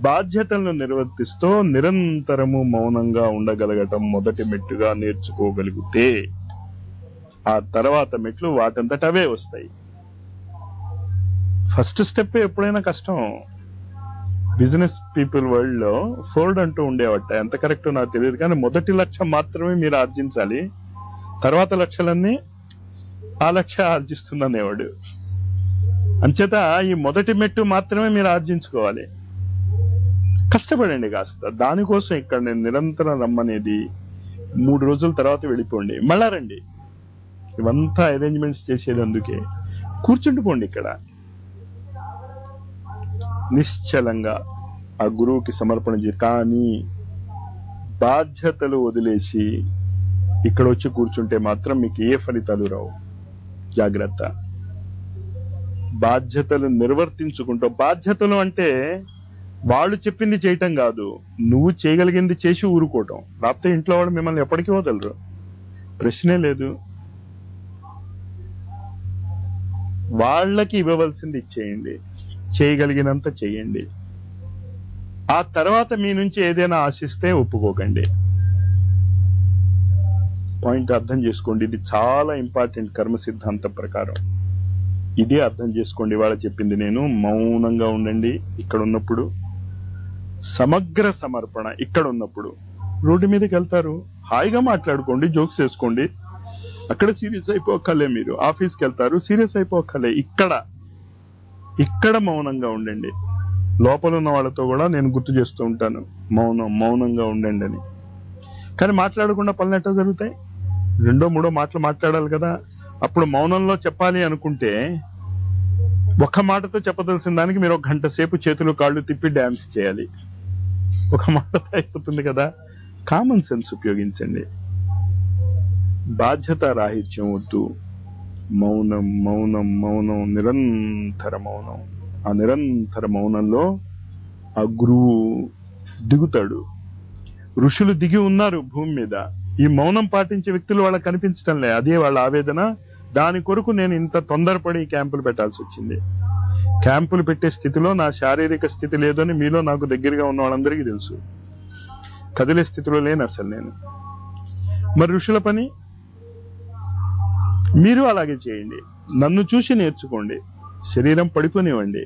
బాధ్యతలను నిర్వర్తిస్తూ నిరంతరము మౌనంగా ఉండగలగటం మొదటి మెట్టుగా నేర్చుకోగలిగితే ఆ తర్వాత మెట్లు వాటంతట అవే వస్తాయి. ఫస్ట్ స్టెప్ ఎప్పుడైనా కష్టం. బిజినెస్ పీపుల్ వరల్డ్ లో ఫోర్డ్ అంటూ ఉండేవట, ఎంత కరెక్టో నాకు తెలియదు, కానీ మొదటి లక్ష్యం మాత్రమే మీరు ఆర్జించాలి, తర్వాత లక్ష్యాలన్నీ ఆ లక్ష్యం ఆర్జిస్తుందనేవాడు. అంచేత ఈ మొదటి మెట్టు మాత్రమే మీరు ఆర్జించుకోవాలి. కష్టపడండి కాస్త. దానికోసం ఇక్కడ నేను నిరంతరం రమ్మనేది 3 రోజుల తర్వాత వెళ్ళిపోండి, మళ్ళా రండి. ఇవంతా అరేంజ్మెంట్స్ చేసేది అందుకే. కూర్చుండిపోండి ఇక్కడ నిశ్చలంగా ఆ గురువుకి సమర్పణ చేసి. కానీ బాధ్యతలు వదిలేసి ఇక్కడ వచ్చి కూర్చుంటే మాత్రం మీకు ఏ ఫలితాలు రావు. జాగ్రత్త. బాధ్యతలు నిర్వర్తించుకుంటావు. బాధ్యతలు అంటే వాళ్ళు చెప్పింది చేయటం కాదు, నువ్వు చేయగలిగింది చేసి ఊరుకోవటం. లేకపోతే ఇంట్లో వాళ్ళు మిమ్మల్ని ఎప్పటికీ వదలరు, ప్రశ్నే లేదు. వాళ్ళకి ఇవ్వవలసింది ఇచ్చేయండి, చేయగలిగినంత చేయండి. ఆ తర్వాత మీ నుంచి ఏదైనా ఆశిస్తే ఒప్పుకోకండి. పాయింట్ అర్థం చేసుకోండి. ఇది చాలా ఇంపార్టెంట్ కర్మ సిద్ధాంతం ప్రకారం. ఇదే అర్థం చేసుకోండి. వాళ్ళ చెప్పింది నేను. మౌనంగా ఉండండి ఇక్కడ ఉన్నప్పుడు. సమగ్ర సమర్పణ ఇక్కడ ఉన్నప్పుడు. రోడ్డు మీదకి వెళ్తారు, హాయిగా మాట్లాడుకోండి, జోక్స్ వేసుకోండి. అక్కడ సీరియస్ అయిపోకలే. మీరు ఆఫీస్కి వెళ్తారు, సీరియస్ అయిపోకలే. ఇక్కడ మౌనంగా ఉండండి. లోపల ఉన్న వాళ్ళతో కూడా నేను గుర్తు చేస్తూ ఉంటాను, మౌనంగా ఉండండి అని. కానీ మాట్లాడకుండా పనులు ఎట్లా జరుగుతాయి? 2 3 మాటలు మాట్లాడాలి కదా. అప్పుడు మౌనంలో చెప్పాలి అనుకుంటే ఒక మాటతో చెప్పదలసిన దానికి మీరు 1 గంట సేపు చేతులు కాళ్ళు తిప్పి డాన్స్ చేయాలి. ఒక మాటతో అయిపోతుంది కదా. కామన్ సెన్స్ ఉపయోగించండి. బాధ్యత రాహిత్యం వద్దు. మౌనం మౌనం మౌనం, నిరంతర మౌనం. ఆ నిరంతర మౌనంలో ఆ గురువు దిగుతాడు. ఋషులు దిగి ఉన్నారు భూమి మీద. ఈ మౌనం పాటించే వ్యక్తులు వాళ్ళకి కనిపించడం లే. అదే వాళ్ళ ఆవేదన. దాని కొరకు నేను ఇంత తొందరపడి క్యాంపులు పెట్టాల్సి వచ్చింది. క్యాంపులు పెట్టే స్థితిలో నా శారీరక స్థితి లేదని మీలో నాకు దగ్గరగా ఉన్న వాళ్ళందరికీ తెలుసు. కదిలే స్థితిలో లేను అసలు నేను. మరి ఋషుల పని మీరు అలాగే చేయండి. నన్ను చూసి నేర్చుకోండి. శరీరం పడిపోనివ్వండి,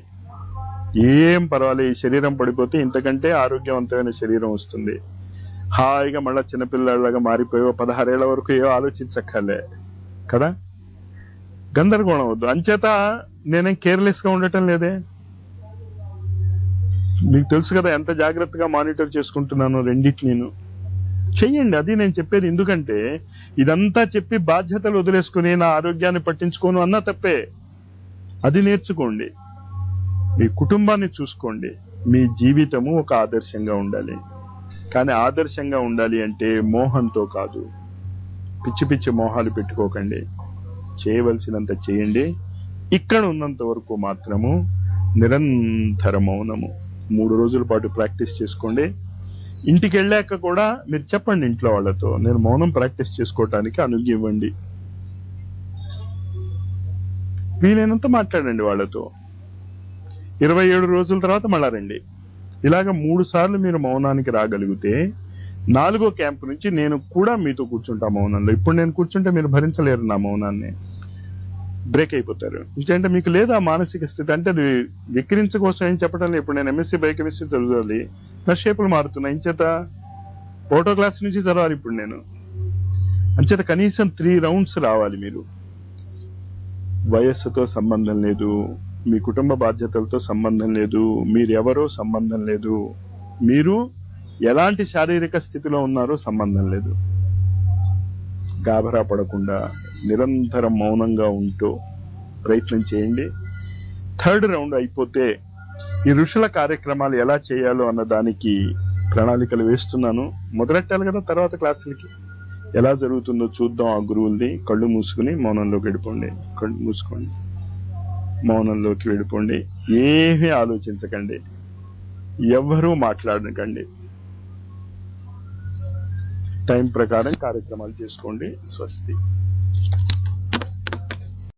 ఏం పర్వాలేదు. ఈ శరీరం పడిపోతే ఇంతకంటే ఆరోగ్యవంతమైన శరీరం వస్తుంది. హాయిగా మళ్ళా చిన్నపిల్లలాగా మారిపోయో 16 ఏళ్ల వరకు ఏవో ఆలోచించక్కర్లే కదా. గందరగోళం వద్దు. అంచేత నేనేం కేర్లెస్ గా ఉండటం లేదే. మీకు తెలుసు కదా ఎంత జాగ్రత్తగా మానిటర్ చేసుకుంటున్నాను రెండింటిని. చెయ్యండి, అది నేను చెప్పేది. ఎందుకంటే ఇదంతా చెప్పి బాధ్యతలు వదిలేసుకుని నా ఆరోగ్యాన్ని పట్టించుకోను అన్నా తప్పే. అది నేర్చుకోండి. మీ కుటుంబాన్ని చూసుకోండి. మీ జీవితము ఒక ఆదర్శంగా ఉండాలి. కానీ ఆదర్శంగా ఉండాలి అంటే మోహంతో కాదు. పిచ్చి పిచ్చి మోహాలు పెట్టుకోకండి. చేయవలసినంత చేయండి. ఇక్కడ ఉన్నంత వరకు మాత్రము నిరంతర మౌనము 3 రోజుల పాటు ప్రాక్టీస్ చేసుకోండి. ఇంటికి వెళ్ళాక కూడా మీరు చెప్పండి ఇంట్లో వాళ్ళతో, నేను మౌనం ప్రాక్టీస్ చేసుకోవటానికి అనుజ్ఞ ఇవ్వండి. వీలైనంత మాట్లాడండి వాళ్ళతో. 27 రోజుల తర్వాత మళ్ళా రండి. ఇలాగ 3 సార్లు మీరు మౌనానికి రాగలిగితే 4వ క్యాంపు నుంచి నేను కూడా మీతో కూర్చుంటా మౌనంలో. ఇప్పుడు నేను కూర్చుంటే మీరు భరించలేరు నా మౌనాన్ని, బ్రేక్ అయిపోతారు. ఎందుకంటే మీకు లేదా మానసిక స్థితి. అంటే అది విక్రించ కోసం ఏం చెప్పడం లేదు. ఇప్పుడు నేను ఎంఎస్సీ బయోకెమిస్ట్రీ చదవాలి, నా షేపులు మారుతున్నాయి. ఇంచేత ఫోటో క్లాస్ నుంచి చదవాలి ఇప్పుడు నేను. అంచేత కనీసం 3 రౌండ్స్ రావాలి మీరు. వయస్సుతో సంబంధం లేదు, మీ కుటుంబ బాధ్యతలతో సంబంధం లేదు, మీరెవరో సంబంధం లేదు, మీరు ఎలాంటి శారీరక స్థితిలో ఉన్నారో సంబంధం లేదు. గాబరా పడకుండా నిరంతరం మౌనంగా ఉంటూ ప్రయత్నం చేయండి. 3rd రౌండ్ అయిపోతే ఈ ఋషుల కార్యక్రమాలు ఎలా చేయాలో అన్న దానికి ప్రణాళికలు వేస్తున్నాను. మొదలెట్టాలి కదా తర్వాత క్లాసులకి. ఎలా జరుగుతుందో చూద్దాం. ఆ గురువుల్ని కళ్ళు మూసుకుని మౌనంలోకి వెళ్ళిపోండి. కళ్ళు మూసుకోండి, మౌనంలోకి వెళ్ళిపోండి. ఏమీ ఆలోచించకండి, ఎవ్వరూ మాట్లాడకండి. టైం ప్రకారం కార్యక్రమాలు చేసుకోండి. స్వస్తి.